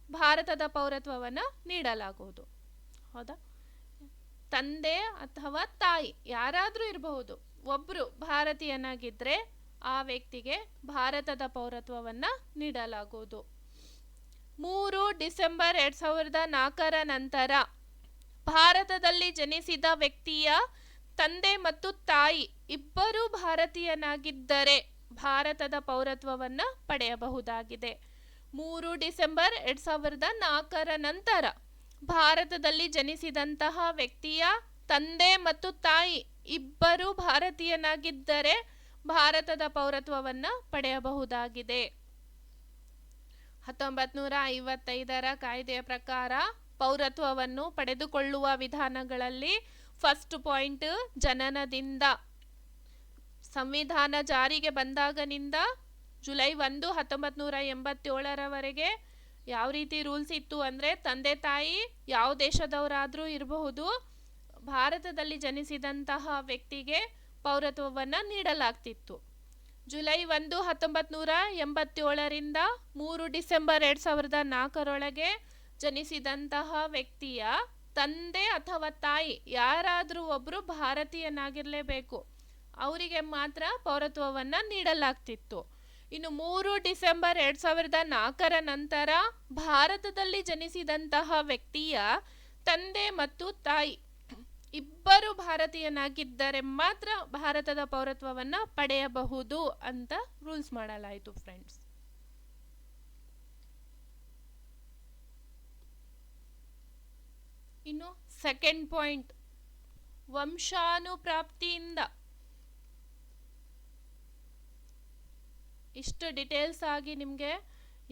ಭಾರತದ ಪೌರತ್ವವನ್ನು ನೀಡಲಾಗುವುದು. ಹೌದಾ? ತಂದೆ ಅಥವಾ ತಾಯಿ ಯಾರಾದರೂ ಇರಬಹುದು, ಒಬ್ಬರು ಭಾರತೀಯನಾಗಿದ್ದರೆ ಆ ವ್ಯಕ್ತಿಗೆ ಭಾರತದ ಪೌರತ್ವವನ್ನು ನೀಡಲಾಗುವುದು. 3 ಡಿಸೆಂಬರ್ 2004ರ ನಂತರ ಭಾರತದಲ್ಲಿ ಜನಿಸಿದ ವ್ಯಕ್ತಿಯ ತಂದೆ ಮತ್ತು ತಾಯಿ ಇಬ್ಬರೂ ಭಾರತೀಯನಾಗಿದ್ದರೆ ಭಾರತದ ಪೌರತ್ವವನ್ನು ಪಡೆಯಬಹುದಾಗಿದೆ. 3 ಡಿಸೆಂಬರ್ 2004ರ ನಂತರ ಭಾರತದಲ್ಲಿ ಜನಿಸಿದಂತಹ ವ್ಯಕ್ತಿಯ ತಂದೆ ಮತ್ತು ತಾಯಿ ಇಬ್ಬರೂ ಭಾರತೀಯನಾಗಿದ್ದರೆ ಭಾರತದ ಪೌರತ್ವವನ್ನು ಪಡೆಯಬಹುದಾಗಿದೆ. 1955ರ ಕಾಯ್ದೆಯ ಪ್ರಕಾರ ಪೌರತ್ವವನ್ನು ಪಡೆದುಕೊಳ್ಳುವ ವಿಧಾನಗಳಲ್ಲಿ ಫಸ್ಟ್ ಪಾಯಿಂಟ್ ಜನನದಿಂದ. ಸಂವಿಧಾನ ಜಾರಿಗೆ ಬಂದಾಗನಿಂದ ಜುಲೈ 1, 1987ರವರೆಗೆ ಯಾವ ರೀತಿ ರೂಲ್ಸ್ ಇತ್ತು ಅಂದರೆ, ತಂದೆ ತಾಯಿ ಯಾವ ದೇಶದವರಾದರೂ ಇರಬಹುದು, ಭಾರತದಲ್ಲಿ ಜನಿಸಿದಂತಹ ವ್ಯಕ್ತಿಗೆ ಪೌರತ್ವವನ್ನು ನೀಡಲಾಗ್ತಿತ್ತು. ಜುಲೈ 1, 1987ರಿಂದ 3 ಡಿಸೆಂಬರ್ 2004ರೊಳಗೆ ಜನಿಸಿದಂತಹ ವ್ಯಕ್ತಿಯ ತಂದೆ ಅಥವಾ ತಾಯಿ ಯಾರಾದರೂ ಒಬ್ಬರು ಭಾರತೀಯನಾಗಿರಲೇಬೇಕು, ಅವರಿಗೆ ಮಾತ್ರ ಪೌರತ್ವವನ್ನು ನೀಡಲಾಗ್ತಿತ್ತು. ಇನ್ನು 3 ಡಿಸೆಂಬರ್ 2004ರ ನಂತರ ಭಾರತದಲ್ಲಿ ಜನಿಸಿದಂತಹ ವ್ಯಕ್ತಿಯ ತಂದೆ ಮತ್ತು ತಾಯಿ ಇಬ್ಬರು ಭಾರತೀಯನಾಗಿದ್ದರೆ ಮಾತ್ರ ಭಾರತದ ಪೌರತ್ವವನ್ನು ಪಡೆಯಬಹುದು ಅಂತ ರೂಲ್ಸ್ ಮಾಡಲಾಯಿತು ಫ್ರೆಂಡ್ಸ್. ಇನ್ನು ಸೆಕೆಂಡ್ ಪಾಯಿಂಟ್, ವಂಶಾನುಪ್ರಾಪ್ತಿಯಿಂದ. ಇಷ್ಟು ಡೀಟೇಲ್ಸ್ ಆಗಿ ನಿಮಗೆ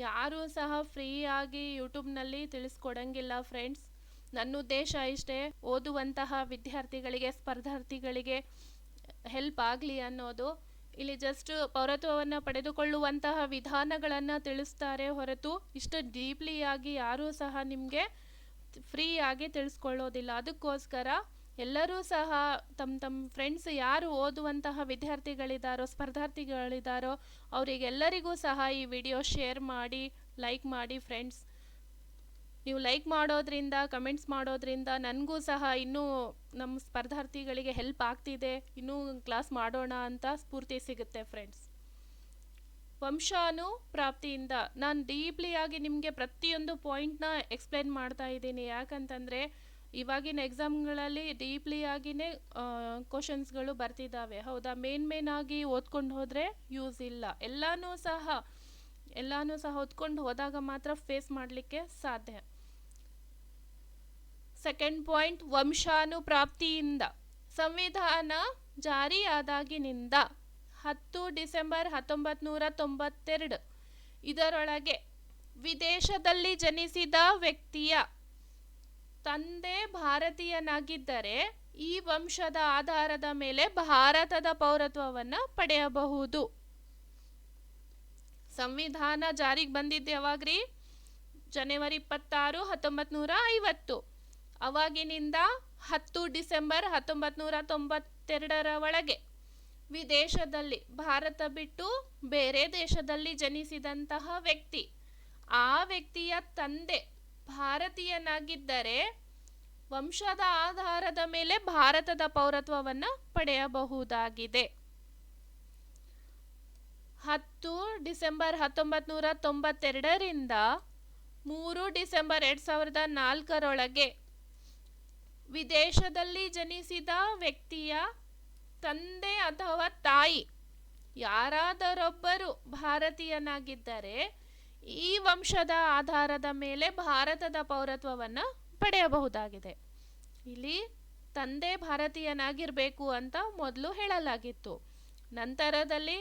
ಯಾರೂ ಸಹ ಫ್ರೀ ಆಗಿ ಯೂಟ್ಯೂಬ್ನಲ್ಲಿ ತಿಳಿಸ್ಕೊಡಂಗಿಲ್ಲ ಫ್ರೆಂಡ್ಸ್. ನನ್ನ ಉದ್ದೇಶ ಇಷ್ಟೇ, ಓದುವಂತಹ ವಿದ್ಯಾರ್ಥಿಗಳಿಗೆ, ಸ್ಪರ್ಧಾರ್ಥಿಗಳಿಗೆ ಹೆಲ್ಪ್ ಆಗಲಿ ಅನ್ನೋದು. ಇಲ್ಲಿ ಜಸ್ಟ್ ಪೌರತ್ವವನ್ನು ಪಡೆದುಕೊಳ್ಳುವಂತಹ ವಿಧಾನಗಳನ್ನು ತಿಳಿಸ್ತಾರೆ ಹೊರತು ಇಷ್ಟು ಡೀಪ್ಲಿಯಾಗಿ ಯಾರೂ ಸಹ ನಿಮಗೆ ಫ್ರೀ ಆಗಿ ತಿಳಿಸ್ಕೊಳ್ಳೋದಿಲ್ಲ. ಅದಕ್ಕೋಸ್ಕರ ಎಲ್ಲರೂ ಸಹ ತಮ್ಮ ಫ್ರೆಂಡ್ಸ್ ಯಾರು ಓದುವಂತಹ ವಿದ್ಯಾರ್ಥಿಗಳಿದ್ದಾರೋ, ಸ್ಪರ್ಧಾರ್ಥಿಗಳಿದ್ದಾರೋ ಅವರಿಗೆಲ್ಲರಿಗೂ ಸಹ ಈ ವಿಡಿಯೋ ಶೇರ್ ಮಾಡಿ, ಲೈಕ್ ಮಾಡಿ ಫ್ರೆಂಡ್ಸ್. ನೀವು ಲೈಕ್ ಮಾಡೋದ್ರಿಂದ, ಕಮೆಂಟ್ಸ್ ಮಾಡೋದ್ರಿಂದ ನನಗೂ ಸಹ ಇನ್ನೂ ನಮ್ಮ ಸ್ಪರ್ಧಾರ್ಥಿಗಳಿಗೆ ಹೆಲ್ಪ್ ಆಗ್ತಿದೆ, ಇನ್ನೂ ಕ್ಲಾಸ್ ಮಾಡೋಣ ಅಂತ ಸ್ಫೂರ್ತಿ ಸಿಗುತ್ತೆ ಫ್ರೆಂಡ್ಸ್. ವಂಶಾನುಪ್ರಾಪ್ತಿಯಿಂದ ನಾನು ಡೀಪ್ಲಿಯಾಗಿ ನಿಮಗೆ ಪ್ರತಿಯೊಂದು ಪಾಯಿಂಟ್ನ ಎಕ್ಸ್ಪ್ಲೇನ್ ಮಾಡ್ತಾ ಇದ್ದೀನಿ. ಯಾಕಂತಂದರೆ ಇವಾಗಿನ ಎಕ್ಸಾಮ್ಗಳಲ್ಲಿ ಡೀಪ್ಲಿಯಾಗಿಯೇ ಕ್ವಶನ್ಸ್ಗಳು ಬರ್ತಿದ್ದಾವೆ. ಹೌದಾ, ಮೇನ್ ಆಗಿ ಓದ್ಕೊಂಡು ಹೋದರೆ ಯೂಸ್ ಇಲ್ಲ. ಎಲ್ಲನೂ ಸಹ ಓದ್ಕೊಂಡು ಹೋದಾಗ ಮಾತ್ರ ಫೇಸ್ ಮಾಡಲಿಕ್ಕೆ ಸಾಧ್ಯ. ಸೆಕೆಂಡ್ ಪಾಯಿಂಟ್, ವಂಶಾನುಪ್ರಾಪ್ತಿಯಿಂದ. ಸಂವಿಧಾನ ಜಾರಿಯಾದಾಗಿನಿಂದ 10 ಡಿಸೆಂಬರ್ 1992 ಇದರೊಳಗೆ ವಿದೇಶದಲ್ಲಿ ಜನಿಸಿದ ವ್ಯಕ್ತಿಯ ತಂದೆ ಭಾರತೀಯನಾಗಿದ್ದರೆ ಈ ವಂಶದ ಆಧಾರದ ಮೇಲೆ ಭಾರತದ ಪೌರತ್ವವನ್ನು ಪಡೆಯಬಹುದು. ಸಂವಿಧಾನ ಜಾರಿಗೆ ಬಂದಿದ್ದು ಯಾವಾಗ್ರಿ? ಜನವರಿ 26, 1950. ಅವಾಗಿನಿಂದ 10 ಡಿಸೆಂಬರ್ 1992ರ ಒಳಗೆ ವಿದೇಶದಲ್ಲಿ, ಭಾರತ ಬಿಟ್ಟು ಬೇರೆ ದೇಶದಲ್ಲಿ ಜನಿಸಿದಂತಹ ವ್ಯಕ್ತಿ, ಆ ವ್ಯಕ್ತಿಯ ತಂದೆ ಭಾರತೀಯನಾಗಿದ್ದರೆ ವಂಶದ ಆಧಾರದ ಮೇಲೆ ಭಾರತದ ಪೌರತ್ವವನ್ನು ಪಡೆಯಬಹುದಾಗಿದೆ. 10 ಡಿಸೆಂಬರ್ 1992ರಿಂದ 3 ಡಿಸೆಂಬರ್ 2004ರೊಳಗೆ ವಿದೇಶದಲ್ಲಿ ಜನಿಸಿದ ವ್ಯಕ್ತಿಯ ತಂದೆ ಅಥವಾ ತಾಯಿ ಯಾರಾದರೊಬ್ಬರು ಭಾರತೀಯನಾಗಿದ್ದರೆ ಈ ವಂಶದ ಆಧಾರದ ಮೇಲೆ ಭಾರತದ ಪೌರತ್ವವನ್ನು ಪಡೆಯಬಹುದಾಗಿದೆ. ಇಲ್ಲಿ ತಂದೆ ಭಾರತೀಯನಾಗಿರಬೇಕು ಅಂತ ಮೊದಲು ಹೇಳಲಾಗಿತ್ತು. ನಂತರದಲ್ಲಿ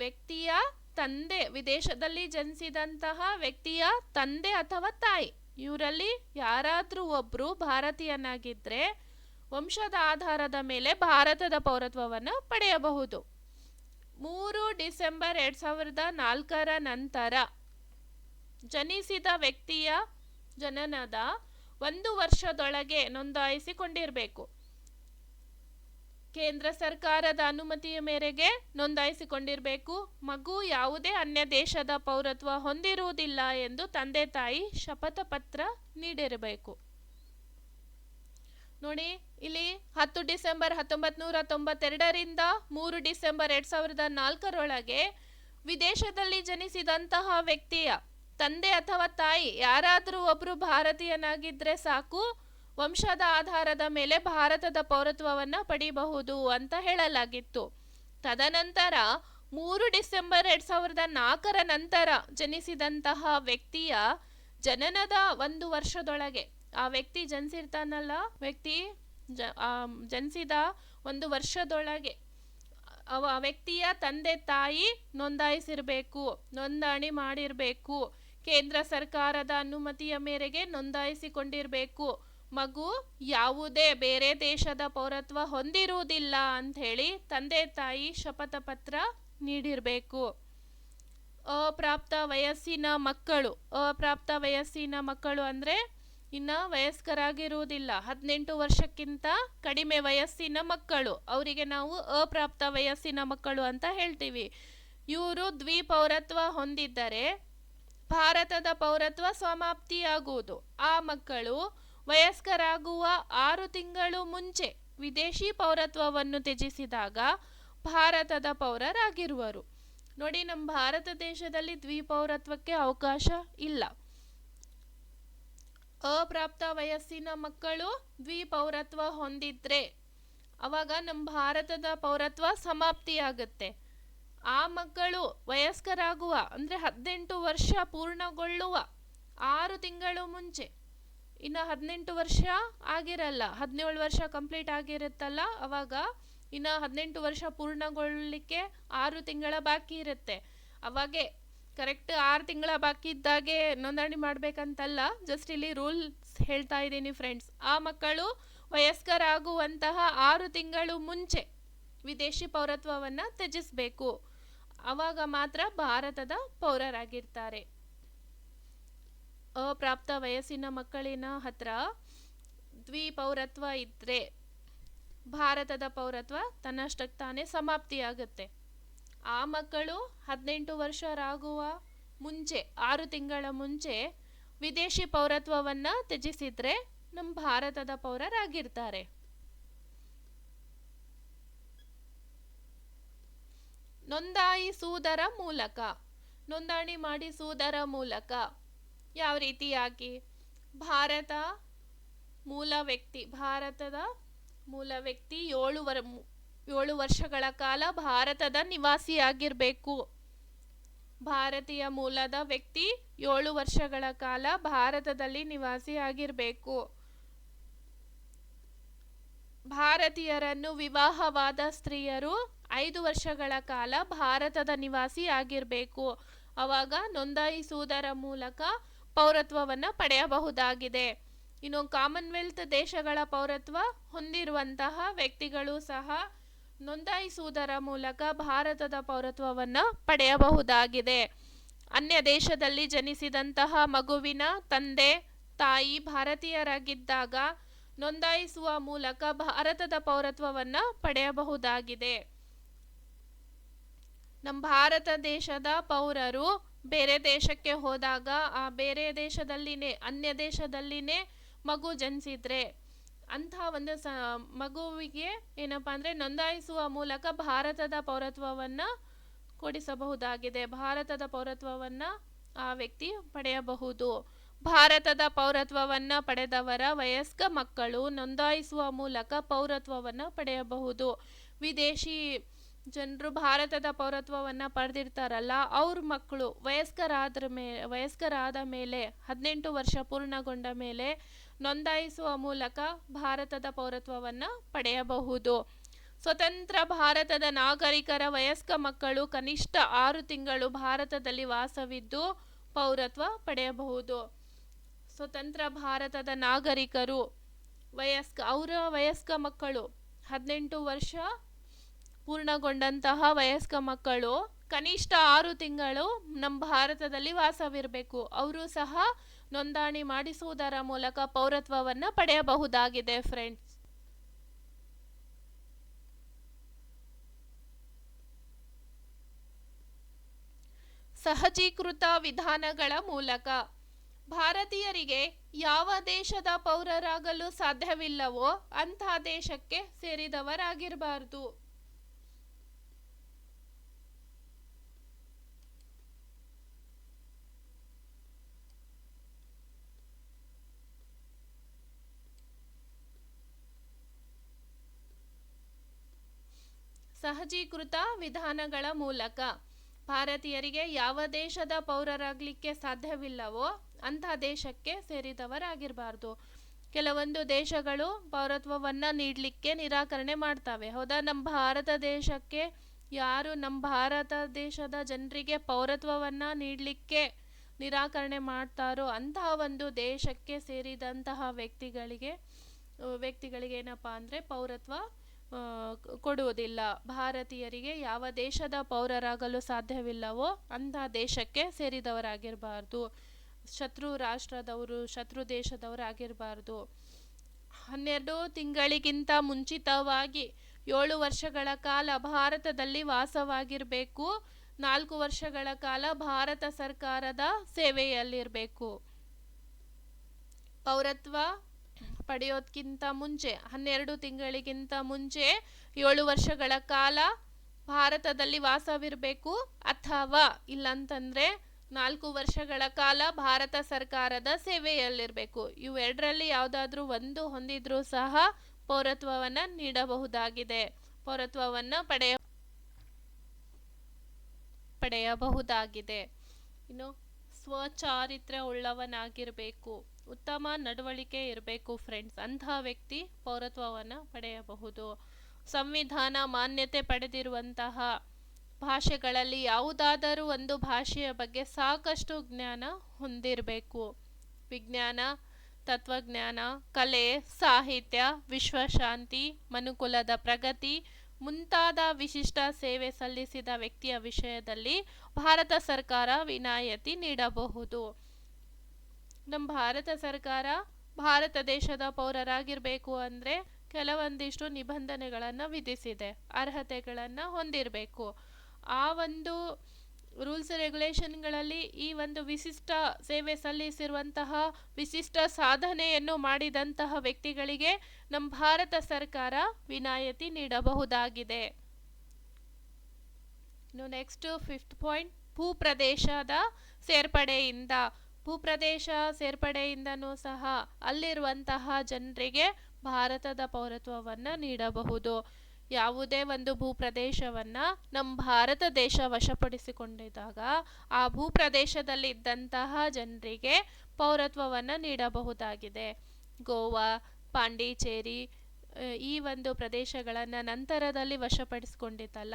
ವ್ಯಕ್ತಿಯ ತಂದೆ, ವಿದೇಶದಲ್ಲಿ ಜನಿಸಿದಂತಹ ವ್ಯಕ್ತಿಯ ತಂದೆ ಅಥವಾ ತಾಯಿ, ಇವರಲ್ಲಿ ಯಾರಾದರೂ ಒಬ್ಬರು ಭಾರತೀಯನಾಗಿದ್ದರೆ ವಂಶದ ಆಧಾರದ ಮೇಲೆ ಭಾರತದ ಪೌರತ್ವವನ್ನು ಪಡೆಯಬಹುದು. 3 ಡಿಸೆಂಬರ್ 2004ರ ನಂತರ ಜನಿಸಿದ ವ್ಯಕ್ತಿಯ ಜನನದ 1 ವರ್ಷದೊಳಗೆ ನೋಂದಾಯಿಸಿಕೊಂಡಿರಬೇಕು. ಕೇಂದ್ರ ಸರ್ಕಾರದ ಅನುಮತಿಯ ಮೇರೆಗೆ ನೋಂದಾಯಿಸಿಕೊಂಡಿರಬೇಕು. ಮಗು ಯಾವುದೇ ಅನ್ಯ ದೇಶದ ಪೌರತ್ವ ಹೊಂದಿರುವುದಿಲ್ಲ ಎಂದು ತಂದೆ ತಾಯಿ ಶಪಥ ಪತ್ರ ನೀಡಿರಬೇಕು. ನೋಡಿ, ಇಲ್ಲಿ 10 ಡಿಸೆಂಬರ್ 1992ರಿಂದ 3 ಡಿಸೆಂಬರ್ 2004ರೊಳಗೆ ವಿದೇಶದಲ್ಲಿ ಜನಿಸಿದಂತಹ ವ್ಯಕ್ತಿಯ ತಂದೆ ಅಥವಾ ತಾಯಿ ಯಾರಾದರೂ ಒಬ್ಬರು ಭಾರತೀಯನಾಗಿದ್ದರೆ ಸಾಕು, ವಂಶದ ಆಧಾರದ ಮೇಲೆ ಭಾರತದ ಪೌರತ್ವವನ್ನು ಪಡೆಯಬಹುದು ಅಂತ ಹೇಳಲಾಗಿತ್ತು. ತದನಂತರ 3 ಡಿಸೆಂಬರ್ 2004ರ ನಂತರ ಜನಿಸಿದಂತಹ ವ್ಯಕ್ತಿಯ ಜನನದ 1 ವರ್ಷದೊಳಗೆ, ಆ ವ್ಯಕ್ತಿ ಜನಿಸಿರ್ತಾನಲ್ಲ, ಜನಿಸಿದ 1 ವರ್ಷದೊಳಗೆ ಆ ವ್ಯಕ್ತಿಯ ತಂದೆ ತಾಯಿ ನೋಂದಣಿ ಮಾಡಿರಬೇಕು. ಕೇಂದ್ರ ಸರ್ಕಾರದ ಅನುಮತಿಯ ಮೇರೆಗೆ ನೋಂದಾಯಿಸಿಕೊಂಡಿರಬೇಕು. ಮಗು ಯಾವುದೇ ಬೇರೆ ದೇಶದ ಪೌರತ್ವ ಹೊಂದಿರುವುದಿಲ್ಲ ಅಂಥೇಳಿ ತಂದೆ ತಾಯಿ ಶಪಥ ಪತ್ರ ನೀಡಿರಬೇಕು. ಅಪ್ರಾಪ್ತ ವಯಸ್ಸಿನ ಮಕ್ಕಳು ಅಂದರೆ ಇನ್ನು ವಯಸ್ಕರಾಗಿರುವುದಿಲ್ಲ, 18 ವರ್ಷಕ್ಕಿಂತ ಕಡಿಮೆ ವಯಸ್ಸಿನ ಮಕ್ಕಳು, ಅವರಿಗೆ ನಾವು ಅಪ್ರಾಪ್ತ ವಯಸ್ಸಿನ ಮಕ್ಕಳು ಅಂತ ಹೇಳ್ತೀವಿ. ಇವರು ದ್ವಿಪೌರತ್ವ ಹೊಂದಿದ್ದರೆ ಭಾರತದ ಪೌರತ್ವ ಸಮಾಪ್ತಿಯಾಗುವುದು. ಆ ಮಕ್ಕಳು ವಯಸ್ಕರಾಗುವ 6 ತಿಂಗಳು ಮುಂಚೆ ವಿದೇಶಿ ಪೌರತ್ವವನ್ನು ತ್ಯಜಿಸಿದಾಗ ಭಾರತದ ಪೌರರಾಗಿರುವರು. ನೋಡಿ, ನಮ್ಮ ಭಾರತ ದೇಶದಲ್ಲಿ ದ್ವಿಪೌರತ್ವಕ್ಕೆ ಅವಕಾಶ ಇಲ್ಲ. ಅಪ್ರಾಪ್ತ ವಯಸ್ಸಿನ ಮಕ್ಕಳು ದ್ವಿಪೌರತ್ವ ಹೊಂದಿದ್ರೆ ಅವಾಗ ನಮ್ಮ ಭಾರತದ ಪೌರತ್ವ ಸಮಾಪ್ತಿಯಾಗುತ್ತೆ. ಆ ಮಕ್ಕಳು ವಯಸ್ಕರಾಗುವ ಅಂದರೆ 18 ವರ್ಷ ಪೂರ್ಣಗೊಳ್ಳುವ 6 ತಿಂಗಳು ಮುಂಚೆ, ಇನ್ನು 18 ವರ್ಷ ಆಗಿರಲ್ಲ, 17 ವರ್ಷ ಕಂಪ್ಲೀಟ್ ಆಗಿರುತ್ತಲ್ಲ, ಅವಾಗ ಇನ್ನು 18 ವರ್ಷ ಪೂರ್ಣಗೊಳ್ಳಲಿಕ್ಕೆ 6 ತಿಂಗಳ ಬಾಕಿ ಇರುತ್ತೆ. ಅವಾಗೆ ಕರೆಕ್ಟ್ 6 ತಿಂಗಳ ಬಾಕಿ ಇದ್ದಾಗೆ ನೋಂದಣಿ ಮಾಡಬೇಕಂತಲ್ಲ, ಜಸ್ಟ್ ಇಲ್ಲಿ ರೂಲ್ಸ್ ಹೇಳ್ತಾ ಇದ್ದೀನಿ ಫ್ರೆಂಡ್ಸ್. ಆ ಮಕ್ಕಳು ವಯಸ್ಕರಾಗುವಂತಹ 6 ತಿಂಗಳು ಮುಂಚೆ ವಿದೇಶಿ ಪೌರತ್ವವನ್ನು ತ್ಯಜಿಸಬೇಕು. ಆವಾಗ ಮಾತ್ರ ಭಾರತದ ಪೌರರಾಗಿರ್ತಾರೆ. ಅಪ್ರಾಪ್ತ ವಯಸ್ಸಿನ ಮಕ್ಕಳಿನ ಹತ್ರ ದ್ವಿಪೌರತ್ವ ಇದ್ದರೆ ಭಾರತದ ಪೌರತ್ವ ತನ್ನಷ್ಟಕ್ಕೆ ತಾನೇ ಸಮಾಪ್ತಿಯಾಗುತ್ತೆ. ಆ ಮಕ್ಕಳು 18 ವರ್ಷರಾಗುವ ಮುಂಚೆ 6 ತಿಂಗಳ ಮುಂಚೆ ವಿದೇಶಿ ಪೌರತ್ವವನ್ನು ತ್ಯಜಿಸಿದ್ರೆ ನಮ್ಮ ಭಾರತದ ಪೌರರಾಗಿರ್ತಾರೆ. ನೋಂದಣಿ ಮಾಡಿಸುವುದರ ಮೂಲಕ ಯಾವ ರೀತಿಯಾಗಿ ಭಾರತದ ಮೂಲ ವ್ಯಕ್ತಿ 7 ವರ್ಷಗಳ ಕಾಲ ಭಾರತದ ನಿವಾಸಿಯಾಗಿರಬೇಕು. ಭಾರತೀಯ ಮೂಲದ ವ್ಯಕ್ತಿ 7 ವರ್ಷಗಳ ಕಾಲ ಭಾರತದಲ್ಲಿ ನಿವಾಸಿಯಾಗಿರಬೇಕು. ಭಾರತೀಯರನ್ನು ವಿವಾಹವಾದ ಸ್ತ್ರೀಯರು 5 ವರ್ಷಗಳ ಕಾಲ ಭಾರತದ ನಿವಾಸಿ ಆಗಿರಬೇಕು. ಆವಾಗ ನೋಂದಾಯಿಸುವುದರ ಮೂಲಕ ಪೌರತ್ವವನ್ನು ಪಡೆಯಬಹುದಾಗಿದೆ. ಇನ್ನು ಕಾಮನ್ವೆಲ್ತ್ ದೇಶಗಳ ಪೌರತ್ವ ಹೊಂದಿರುವಂತಹ ವ್ಯಕ್ತಿಗಳು ಸಹ ನೋಂದಾಯಿಸುವುದರ ಮೂಲಕ ಭಾರತದ ಪೌರತ್ವವನ್ನು ಪಡೆಯಬಹುದಾಗಿದೆ. ಅನ್ಯ ದೇಶದಲ್ಲಿ ಜನಿಸಿದಂತಹ ಮಗುವಿನ ತಂದೆ ತಾಯಿ ಭಾರತೀಯರಾಗಿದ್ದಾಗ ನೋಂದಾಯಿಸುವ ಮೂಲಕ ಭಾರತದ ಪೌರತ್ವವನ್ನು ಪಡೆಯಬಹುದಾಗಿದೆ. ನಮ್ಮ ಭಾರತ ದೇಶದ ಪೌರರು ಬೇರೆ ದೇಶಕ್ಕೆ ಹೋದಾಗ ಆ ಬೇರೆ ದೇಶದಲ್ಲಿನೇ ಅನ್ಯ ದೇಶದಲ್ಲಿನೇ ಮಗು ಜನಿಸಿದ್ರೆ ಅಂಥ ಒಂದು ಮಗುವಿಗೆ ಏನಪ್ಪ ಅಂದರೆ ನೋಂದಾಯಿಸುವ ಮೂಲಕ ಭಾರತದ ಪೌರತ್ವವನ್ನು ಕೊಡಿಸಬಹುದಾಗಿದೆ. ಭಾರತದ ಪೌರತ್ವವನ್ನು ಆ ವ್ಯಕ್ತಿ ಪಡೆಯಬಹುದು. ಭಾರತದ ಪೌರತ್ವವನ್ನು ಪಡೆದವರ ವಯಸ್ಕ ಮಕ್ಕಳು ನೋಂದಾಯಿಸುವ ಮೂಲಕ ಪೌರತ್ವವನ್ನು ಪಡೆಯಬಹುದು. ವಿದೇಶಿ ಜನರು ಭಾರತದ ಪೌರತ್ವವನ್ನು ಪಡೆದಿರ್ತಾರಲ್ಲ, ಅವ್ರ ಮಕ್ಕಳು ವಯಸ್ಕರಾದ ಮೇಲೆ 18 ವರ್ಷ ಪೂರ್ಣಗೊಂಡ ಮೇಲೆ ನೋಂದಾಯಿಸುವ ಮೂಲಕ ಭಾರತದ ಪೌರತ್ವವನ್ನು ಪಡೆಯಬಹುದು. ಸ್ವತಂತ್ರ ಭಾರತದ ನಾಗರಿಕರ ವಯಸ್ಕ ಮಕ್ಕಳು ಕನಿಷ್ಠ 6 ತಿಂಗಳು ಭಾರತದಲ್ಲಿ ವಾಸವಿದ್ದು ಪೌರತ್ವ ಪಡೆಯಬಹುದು. ಸ್ವತಂತ್ರ ಭಾರತದ ನಾಗರಿಕರು ಅವರ ವಯಸ್ಕ ಮಕ್ಕಳು 18 ವರ್ಷ ಪೂರ್ಣಗೊಂಡಂತಹ ವಯಸ್ಕ ಮಕ್ಕಳು ಕನಿಷ್ಠ 6 ತಿಂಗಳು ನಮ್ಮ ಭಾರತದಲ್ಲಿ ವಾಸವಿರಬೇಕು. ಅವರು ಸಹ ನೋಂದಣಿ ಮಾಡಿಸುವುದರ ಮೂಲಕ ಪೌರತ್ವವನ್ನು ಪಡೆಯಬಹುದಾಗಿದೆ ಫ್ರೆಂಡ್ಸ್. ಸಹಜೀಕೃತ ವಿಧಾನಗಳ ಮೂಲಕ ಭಾರತೀಯರಿಗೆ ಯಾವ ದೇಶದ ಪೌರರಾಗಲು ಸಾಧ್ಯವಿಲ್ಲವೋ ಅಂಥ ದೇಶಕ್ಕೆ ಸೇರಿದವರಾಗಿರಬಾರದು. ಸಹಜೀಕೃತ ವಿಧಾನಗಳ ಮೂಲಕ ಭಾರತೀಯರಿಗೆ ಯಾವ ದೇಶದ ಪೌರರಾಗಲಿಕ್ಕೆ ಸಾಧ್ಯವಿಲ್ಲವೋ ಅಂಥ ದೇಶಕ್ಕೆ ಸೇರಿದವರಾಗಿರಬಾರ್ದು. ಕೆಲವೊಂದು ದೇಶಗಳು ಪೌರತ್ವವನ್ನು ನೀಡಲಿಕ್ಕೆ ನಿರಾಕರಣೆ ಮಾಡ್ತವೆ, ಹೌದಾ? ನಮ್ಮ ಭಾರತ ದೇಶಕ್ಕೆ ಯಾರು ನಮ್ಮ ಭಾರತ ದೇಶದ ಜನರಿಗೆ ಪೌರತ್ವವನ್ನು ನೀಡಲಿಕ್ಕೆ ನಿರಾಕರಣೆ ಮಾಡ್ತಾರೋ ಅಂತಹ ಒಂದು ದೇಶಕ್ಕೆ ಸೇರಿದಂತಹ ವ್ಯಕ್ತಿಗಳಿಗೆ ಏನಪ್ಪ ಅಂದರೆ ಪೌರತ್ವ ಕೊಡುವುದಿಲ್ಲ. ಭಾರತೀಯರಿಗೆ ಯಾವ ದೇಶದ ಪೌರರಾಗಲು ಸಾಧ್ಯವಿಲ್ಲವೋ ಅಂತಹ ದೇಶಕ್ಕೆ ಸೇರಿದವರಾಗಿರಬಾರ್ದು. ಶತ್ರು ದೇಶದವರು ಆಗಿರಬಾರ್ದು. 12 ತಿಂಗಳಿಗಿಂತ ಮುಂಚಿತವಾಗಿ 7 ವರ್ಷಗಳ ಕಾಲ ಭಾರತದಲ್ಲಿ ವಾಸವಾಗಿರಬೇಕು. 4 ವರ್ಷಗಳ ಕಾಲ ಭಾರತ ಸರ್ಕಾರದ ಸೇವೆಯಲ್ಲಿರಬೇಕು. ಪೌರತ್ವ ಪಡೆಯೋದಕ್ಕಿಂತ ಮುಂಚೆ 12 ತಿಂಗಳಿಗಿಂತ ಮುಂಚೆ 7 ವರ್ಷಗಳ ಕಾಲ ಭಾರತದಲ್ಲಿ ವಾಸವಿರಬೇಕು, ಅಥವಾ ಇಲ್ಲಂತಂದರೆ 4 ವರ್ಷಗಳ ಕಾಲ ಭಾರತ ಸರ್ಕಾರದ ಸೇವೆಯಲ್ಲಿರಬೇಕು. ಇವೆರಡರಲ್ಲಿ ಯಾವುದಾದ್ರೂ ಒಂದು ಹೊಂದಿದ್ರೂ ಸಹ ಪೌರತ್ವವನ್ನು ನೀಡಬಹುದಾಗಿದೆ, ಪೌರತ್ವವನ್ನು ಪಡೆಯಬಹುದಾಗಿದೆ. ಇನ್ನು ಸ್ವಚಾರಿತ್ರ್ಯ ಉಳ್ಳವನಾಗಿರಬೇಕು, ಉತ್ತಮ ನಡವಳಿಕೆ ಇರಬೇಕು ಫ್ರೆಂಡ್ಸ್, ಅಂತಹ ವ್ಯಕ್ತಿ ಪೌರತ್ವವನ್ನು ಪಡೆಯಬಹುದು. ಸಂವಿಧಾನ ಮಾನ್ಯತೆ ಪಡೆದಿರುವಂತಹ ಭಾಷೆಗಳಲ್ಲಿ ಯಾವುದಾದರೂ ಒಂದು ಭಾಷೆಯ ಬಗ್ಗೆ ಸಾಕಷ್ಟು ಜ್ಞಾನ ಹೊಂದಿರಬೇಕು. ವಿಜ್ಞಾನ, ತತ್ವಜ್ಞಾನ, ಕಲೆ, ಸಾಹಿತ್ಯ, ವಿಶ್ವಶಾಂತಿ, ಮನುಕುಲದ ಪ್ರಗತಿ ಮುಂತಾದ ವಿಶಿಷ್ಟ ಸೇವೆ ಸಲ್ಲಿಸಿದ ವ್ಯಕ್ತಿಯ ವಿಷಯದಲ್ಲಿ ಭಾರತ ಸರ್ಕಾರ ವಿನಾಯಿತಿ ನೀಡಬಹುದು. ನಮ್ಮ ಭಾರತ ಸರ್ಕಾರ ಭಾರತ ದೇಶದ ಪೌರರಾಗಿರಬೇಕು ಅಂದರೆ ಕೆಲವೊಂದಿಷ್ಟು ನಿಬಂಧನೆಗಳನ್ನು ವಿಧಿಸಿದೆ, ಅರ್ಹತೆಗಳನ್ನು ಹೊಂದಿರಬೇಕು. ಆ ಒಂದು ರೂಲ್ಸ್ ರೆಗ್ಯುಲೇಷನ್ಗಳಲ್ಲಿ ಈ ಒಂದು ವಿಶಿಷ್ಟ ಸೇವೆ ಸಲ್ಲಿಸಿರುವಂತಹ, ವಿಶಿಷ್ಟ ಸಾಧನೆಯನ್ನು ಮಾಡಿದಂತಹ ವ್ಯಕ್ತಿಗಳಿಗೆ ನಮ್ಮ ಭಾರತ ಸರ್ಕಾರ ವಿನಾಯಿತಿ ನೀಡಬಹುದಾಗಿದೆ. ಇನ್ನು ನೆಕ್ಸ್ಟ್ 5th ಪಾಯಿಂಟ್, ಭೂಪ್ರದೇಶದ ಸೇರ್ಪಡೆಯಿಂದನೂ ಸಹ ಅಲ್ಲಿರುವಂತಹ ಜನರಿಗೆ ಭಾರತದ ಪೌರತ್ವವನ್ನು ನೀಡಬಹುದು. ಯಾವುದೇ ಒಂದು ಭೂಪ್ರದೇಶವನ್ನು ನಮ್ಮ ಭಾರತ ದೇಶ ವಶಪಡಿಸಿಕೊಂಡಿದ್ದಾಗ ಆ ಭೂಪ್ರದೇಶದಲ್ಲಿ ಇದ್ದಂತಹ ಜನರಿಗೆ ಪೌರತ್ವವನ್ನು ನೀಡಬಹುದಾಗಿದೆ. ಗೋವಾ, ಪಾಂಡಿಚೇರಿ ಈ ಒಂದು ಪ್ರದೇಶಗಳನ್ನು ನಂತರದಲ್ಲಿ ವಶಪಡಿಸಿಕೊಂಡಿತ್ತಲ್ಲ,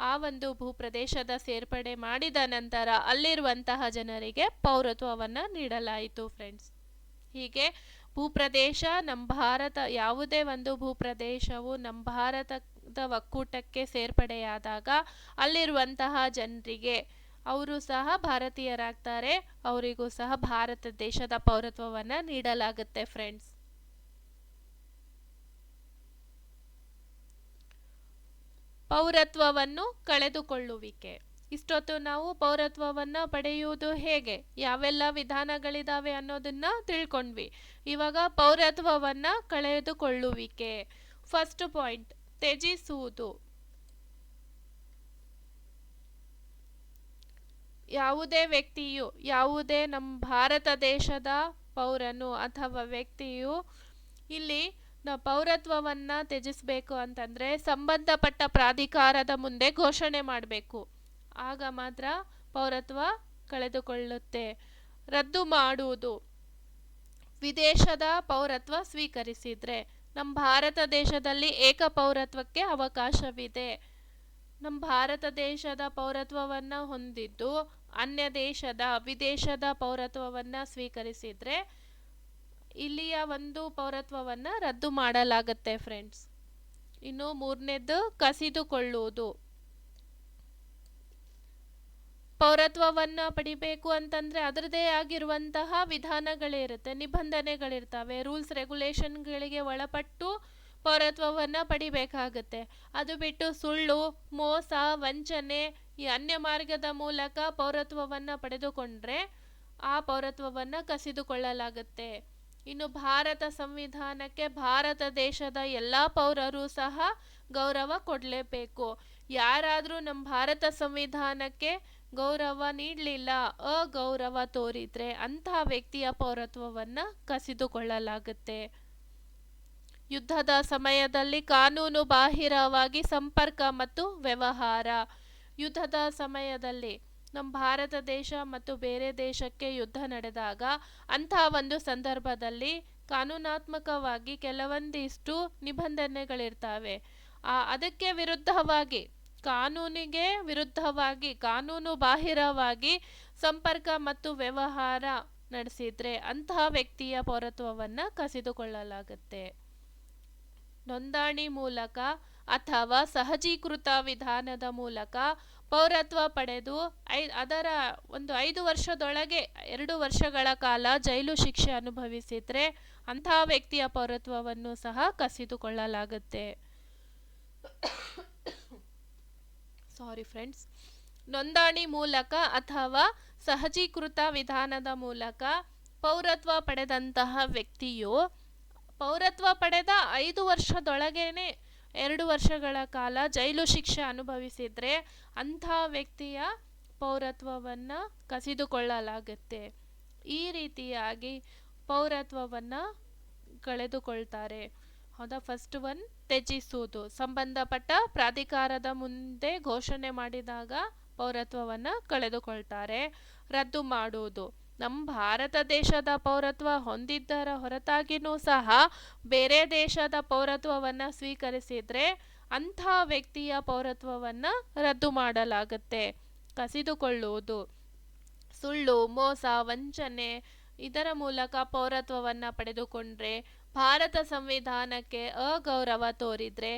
ಆ ಒಂದು ಭೂಪ್ರದೇಶದ ಸೇರ್ಪಡೆ ಮಾಡಿದ ನಂತರ ಅಲ್ಲಿರುವಂತಹ ಜನರಿಗೆ ಪೌರತ್ವವನ್ನು ನೀಡಲಾಯಿತು ಫ್ರೆಂಡ್ಸ್. ಹೀಗೆ ಭೂಪ್ರದೇಶ ನಮ್ಮ ಭಾರತ, ಯಾವುದೇ ಒಂದು ಭೂಪ್ರದೇಶವು ನಮ್ಮ ಭಾರತದ ಒಕ್ಕೂಟಕ್ಕೆ ಸೇರ್ಪಡೆಯಾದಾಗ ಅಲ್ಲಿರುವಂತಹ ಜನರಿಗೆ, ಅವರು ಸಹ ಭಾರತೀಯರಾಗ್ತಾರೆ, ಅವರಿಗೂ ಸಹ ಭಾರತ ದೇಶದ ಪೌರತ್ವವನ್ನು ನೀಡಲಾಗುತ್ತೆ ಫ್ರೆಂಡ್ಸ್. ಪೌರತ್ವವನ್ನು ಕಳೆದುಕೊಳ್ಳುವಿಕೆ. ಇಷ್ಟೊತ್ತು ನಾವು ಪೌರತ್ವವನ್ನು ಪಡೆಯುವುದು ಹೇಗೆ, ಯಾವೆಲ್ಲ ವಿಧಾನಗಳಿದಾವೆ ಅನ್ನೋದನ್ನ ತಿಳ್ಕೊಂಡ್ವಿ. ಇವಾಗ ಪೌರತ್ವವನ್ನು ಕಳೆದುಕೊಳ್ಳುವಿಕೆ. First point, ತ್ಯಜಿಸುವುದು. ಯಾವುದೇ ವ್ಯಕ್ತಿಯು, ಯಾವುದೇ ನಮ್ಮ ಭಾರತ ದೇಶದ ಪೌರನು ಅಥವಾ ವ್ಯಕ್ತಿಯು ಇಲ್ಲಿ ಪೌರತ್ವವನ್ನು ತ್ಯಜಿಸಬೇಕು ಅಂತಂದರೆ ಸಂಬಂಧಪಟ್ಟ ಪ್ರಾಧಿಕಾರದ ಮುಂದೆ ಘೋಷಣೆ ಮಾಡಬೇಕು. ಆಗ ಮಾತ್ರ ಪೌರತ್ವ ಕಳೆದುಕೊಳ್ಳುತ್ತೆ. ರದ್ದು ಮಾಡುವುದು. ವಿದೇಶದ ಪೌರತ್ವ ಸ್ವೀಕರಿಸಿದರೆ ನಮ್ಮ ಭಾರತ ದೇಶದಲ್ಲಿ ಏಕಪೌರತ್ವಕ್ಕೆ ಅವಕಾಶವಿದೆ. ನಮ್ಮ ಭಾರತ ದೇಶದ ಪೌರತ್ವವನ್ನು ಹೊಂದಿದ್ದು ವಿದೇಶದ ಪೌರತ್ವವನ್ನು ಸ್ವೀಕರಿಸಿದರೆ ಇಲ್ಲಿಯ ಒಂದು ಪೌರತ್ವವನ್ನು ರದ್ದು ಮಾಡಲಾಗುತ್ತೆ ಫ್ರೆಂಡ್ಸ್. ಇನ್ನು 3ನೇದು ಕಸಿದುಕೊಳ್ಳುವುದು. ಪೌರತ್ವವನ್ನು ಪಡಿಬೇಕು ಅಂತಂದರೆ ಅದರದೇ ಆಗಿರುವಂತಹ ವಿಧಾನಗಳಿರುತ್ತೆ, ನಿಬಂಧನೆಗಳಿರ್ತವೆ, ರೂಲ್ಸ್ ರೆಗ್ಯುಲೇಷನ್ಗಳಿಗೆ ಒಳಪಟ್ಟು ಪೌರತ್ವವನ್ನು ಪಡಿಬೇಕಾಗುತ್ತೆ. ಅದು ಬಿಟ್ಟು ಸುಳ್ಳು, ಮೋಸ, ವಂಚನೆ, ಈ ಅನ್ಯ ಮಾರ್ಗದ ಮೂಲಕ ಪೌರತ್ವವನ್ನು ಪಡೆದುಕೊಂಡ್ರೆ ಆ ಪೌರತ್ವವನ್ನು ಕಸಿದುಕೊಳ್ಳಲಾಗುತ್ತೆ. ಇನ್ನು ಭಾರತ ಸಂವಿಧಾನಕ್ಕೆ ಭಾರತ ದೇಶದ ಎಲ್ಲ ಪೌರರು ಸಹ ಗೌರವ ಕೊಡಲೇಬೇಕು. ಯಾರಾದರೂ ನಮ್ಮ ಭಾರತ ಸಂವಿಧಾನಕ್ಕೆ ಗೌರವ ನೀಡಲಿಲ್ಲ, ಅಗೌರವ ತೋರಿದರೆ ಅಂತಹ ವ್ಯಕ್ತಿಯ ಪೌರತ್ವವನ್ನು ಕಸಿದುಕೊಳ್ಳಲಾಗುತ್ತೆ. ಯುದ್ಧದ ಸಮಯದಲ್ಲಿ ಕಾನೂನು ಬಾಹಿರವಾಗಿ ಸಂಪರ್ಕ ಮತ್ತು ವ್ಯವಹಾರ. ಯುದ್ಧದ ಸಮಯದಲ್ಲಿ ನಮ್ಮ ಭಾರತ ದೇಶ ಮತ್ತು ಬೇರೆ ದೇಶಕ್ಕೆ ಯುದ್ಧ ನಡೆದಾಗ ಅಂತಹ ಒಂದು ಸಂದರ್ಭದಲ್ಲಿ ಕಾನೂನಾತ್ಮಕವಾಗಿ ಕೆಲವೊಂದಿಷ್ಟು ನಿಬಂಧನೆಗಳಿರ್ತವೆ. ಅದಕ್ಕೆ ವಿರುದ್ಧವಾಗಿ ಕಾನೂನಿಗೆ ವಿರುದ್ಧವಾಗಿ ಕಾನೂನು ಬಾಹಿರವಾಗಿ ಸಂಪರ್ಕ ಮತ್ತು ವ್ಯವಹಾರ ನಡೆಸಿದ್ರೆ ಅಂತಹ ವ್ಯಕ್ತಿಯ ಪೌರತ್ವವನ್ನು ಕಸಿದುಕೊಳ್ಳಲಾಗುತ್ತೆ. ನೋಂದಣಿ ಮೂಲಕ ಅಥವಾ ಸಹಜೀಕೃತ ವಿಧಾನದ ಮೂಲಕ ಪೌರತ್ವ ಪಡೆದು ಅದರ 5 ವರ್ಷದೊಳಗೆ 2 ವರ್ಷಗಳ ಕಾಲ ಜೈಲು ಶಿಕ್ಷೆ ಅನುಭವಿಸಿದ್ರೆ ಅಂತಹ ವ್ಯಕ್ತಿಯ ಪೌರತ್ವವನ್ನು ಸಹ ಕಸಿದುಕೊಳ್ಳಲಾಗುತ್ತೆ. Sorry friends. ನೋಂದಣಿ ಮೂಲಕ ಅಥವಾ ಸಹಜೀಕೃತ ವಿಧಾನದ ಮೂಲಕ ಪೌರತ್ವ ಪಡೆದಂತಹ ವ್ಯಕ್ತಿಯು ಪೌರತ್ವ ಪಡೆದ 5 ವರ್ಷದೊಳಗೇನೆ 2 ವರ್ಷಗಳ ಕಾಲ ಜೈಲು ಶಿಕ್ಷೆ ಅನುಭವಿಸಿದ್ರೆ ಅಂಥ ವ್ಯಕ್ತಿಯ ಪೌರತ್ವವನ್ನು ಕಸಿದುಕೊಳ್ಳಲಾಗುತ್ತೆ. ಈ ರೀತಿಯಾಗಿ ಪೌರತ್ವವನ್ನು ಕಳೆದುಕೊಳ್ತಾರೆ. ಹೌದಾ? ಫಸ್ಟ್ ಒನ್ ತ್ಯಜಿಸುವುದು. ಸಂಬಂಧಪಟ್ಟ ಪ್ರಾಧಿಕಾರದ ಮುಂದೆ ಘೋಷಣೆ ಮಾಡಿದಾಗ ಪೌರತ್ವವನ್ನು ಕಳೆದುಕೊಳ್ತಾರೆ. ರದ್ದು ಮಾಡುವುದು. ನಮ್ಮ ಭಾರತ ದೇಶದ ಪೌರತ್ವ ಹೊಂದಿದ್ದರ ಹೊರತಾಗಿಯೂ ಸಹ ಬೇರೆ ದೇಶದ ಪೌರತ್ವವನ್ನು ಸ್ವೀಕರಿಸಿದರೆ ಅಂಥ ವ್ಯಕ್ತಿಯ ಪೌರತ್ವವನ್ನು ರದ್ದು ಮಾಡಲಾಗುತ್ತೆ. ಕಸಿದುಕೊಳ್ಳುವುದು. ಸುಳ್ಳು, ಮೋಸ, ವಂಚನೆ ಇದರ ಮೂಲಕ ಪೌರತ್ವವನ್ನು ಪಡೆದುಕೊಂಡ್ರೆ, ಭಾರತ ಸಂವಿಧಾನಕ್ಕೆ ಅಗೌರವ ತೋರಿದರೆ,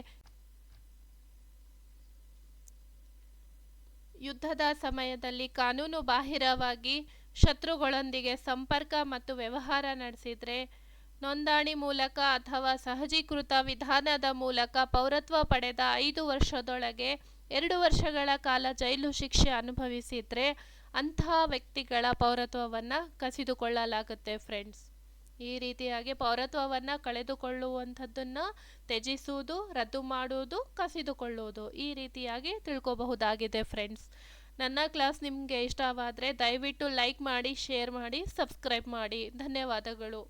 ಯುದ್ಧದ ಸಮಯದಲ್ಲಿ ಕಾನೂನು ಬಾಹಿರವಾಗಿ ಶತ್ರುಗಳೊಂದಿಗೆ ಸಂಪರ್ಕ ಮತ್ತು ವ್ಯವಹಾರ ನಡೆಸಿದರೆ, ನೋಂದಣಿ ಮೂಲಕ ಅಥವಾ ಸಹಜೀಕೃತ ವಿಧಾನದ ಮೂಲಕ ಪೌರತ್ವ ಪಡೆದ 5 ವರ್ಷದೊಳಗೆ 2 ವರ್ಷಗಳ ಕಾಲ ಜೈಲು ಶಿಕ್ಷೆ ಅನುಭವಿಸಿದರೆ ಅಂತಹ ವ್ಯಕ್ತಿಗಳ ಪೌರತ್ವವನ್ನು ಕಸಿದುಕೊಳ್ಳಲಾಗುತ್ತೆ ಫ್ರೆಂಡ್ಸ್. ಈ ರೀತಿಯಾಗಿ ಪೌರತ್ವವನ್ನು ಕಳೆದುಕೊಳ್ಳುವಂಥದ್ದನ್ನು ತ್ಯಜಿಸುವುದು, ರದ್ದು ಮಾಡುವುದು, ಕಸಿದುಕೊಳ್ಳುವುದು ಈ ರೀತಿಯಾಗಿ ತಿಳ್ಕೋಬಹುದಾಗಿದೆ ಫ್ರೆಂಡ್ಸ್. ನನ್ನ ಕ್ಲಾಸ್ ನಿಮಗೆ ಇಷ್ಟವಾದರೆ ದಯವಿಟ್ಟು ಲೈಕ್ ಮಾಡಿ, ಶೇರ್ ಮಾಡಿ, ಸಬ್ಸ್ಕ್ರೈಬ್ ಮಾಡಿ. ಧನ್ಯವಾದಗಳು.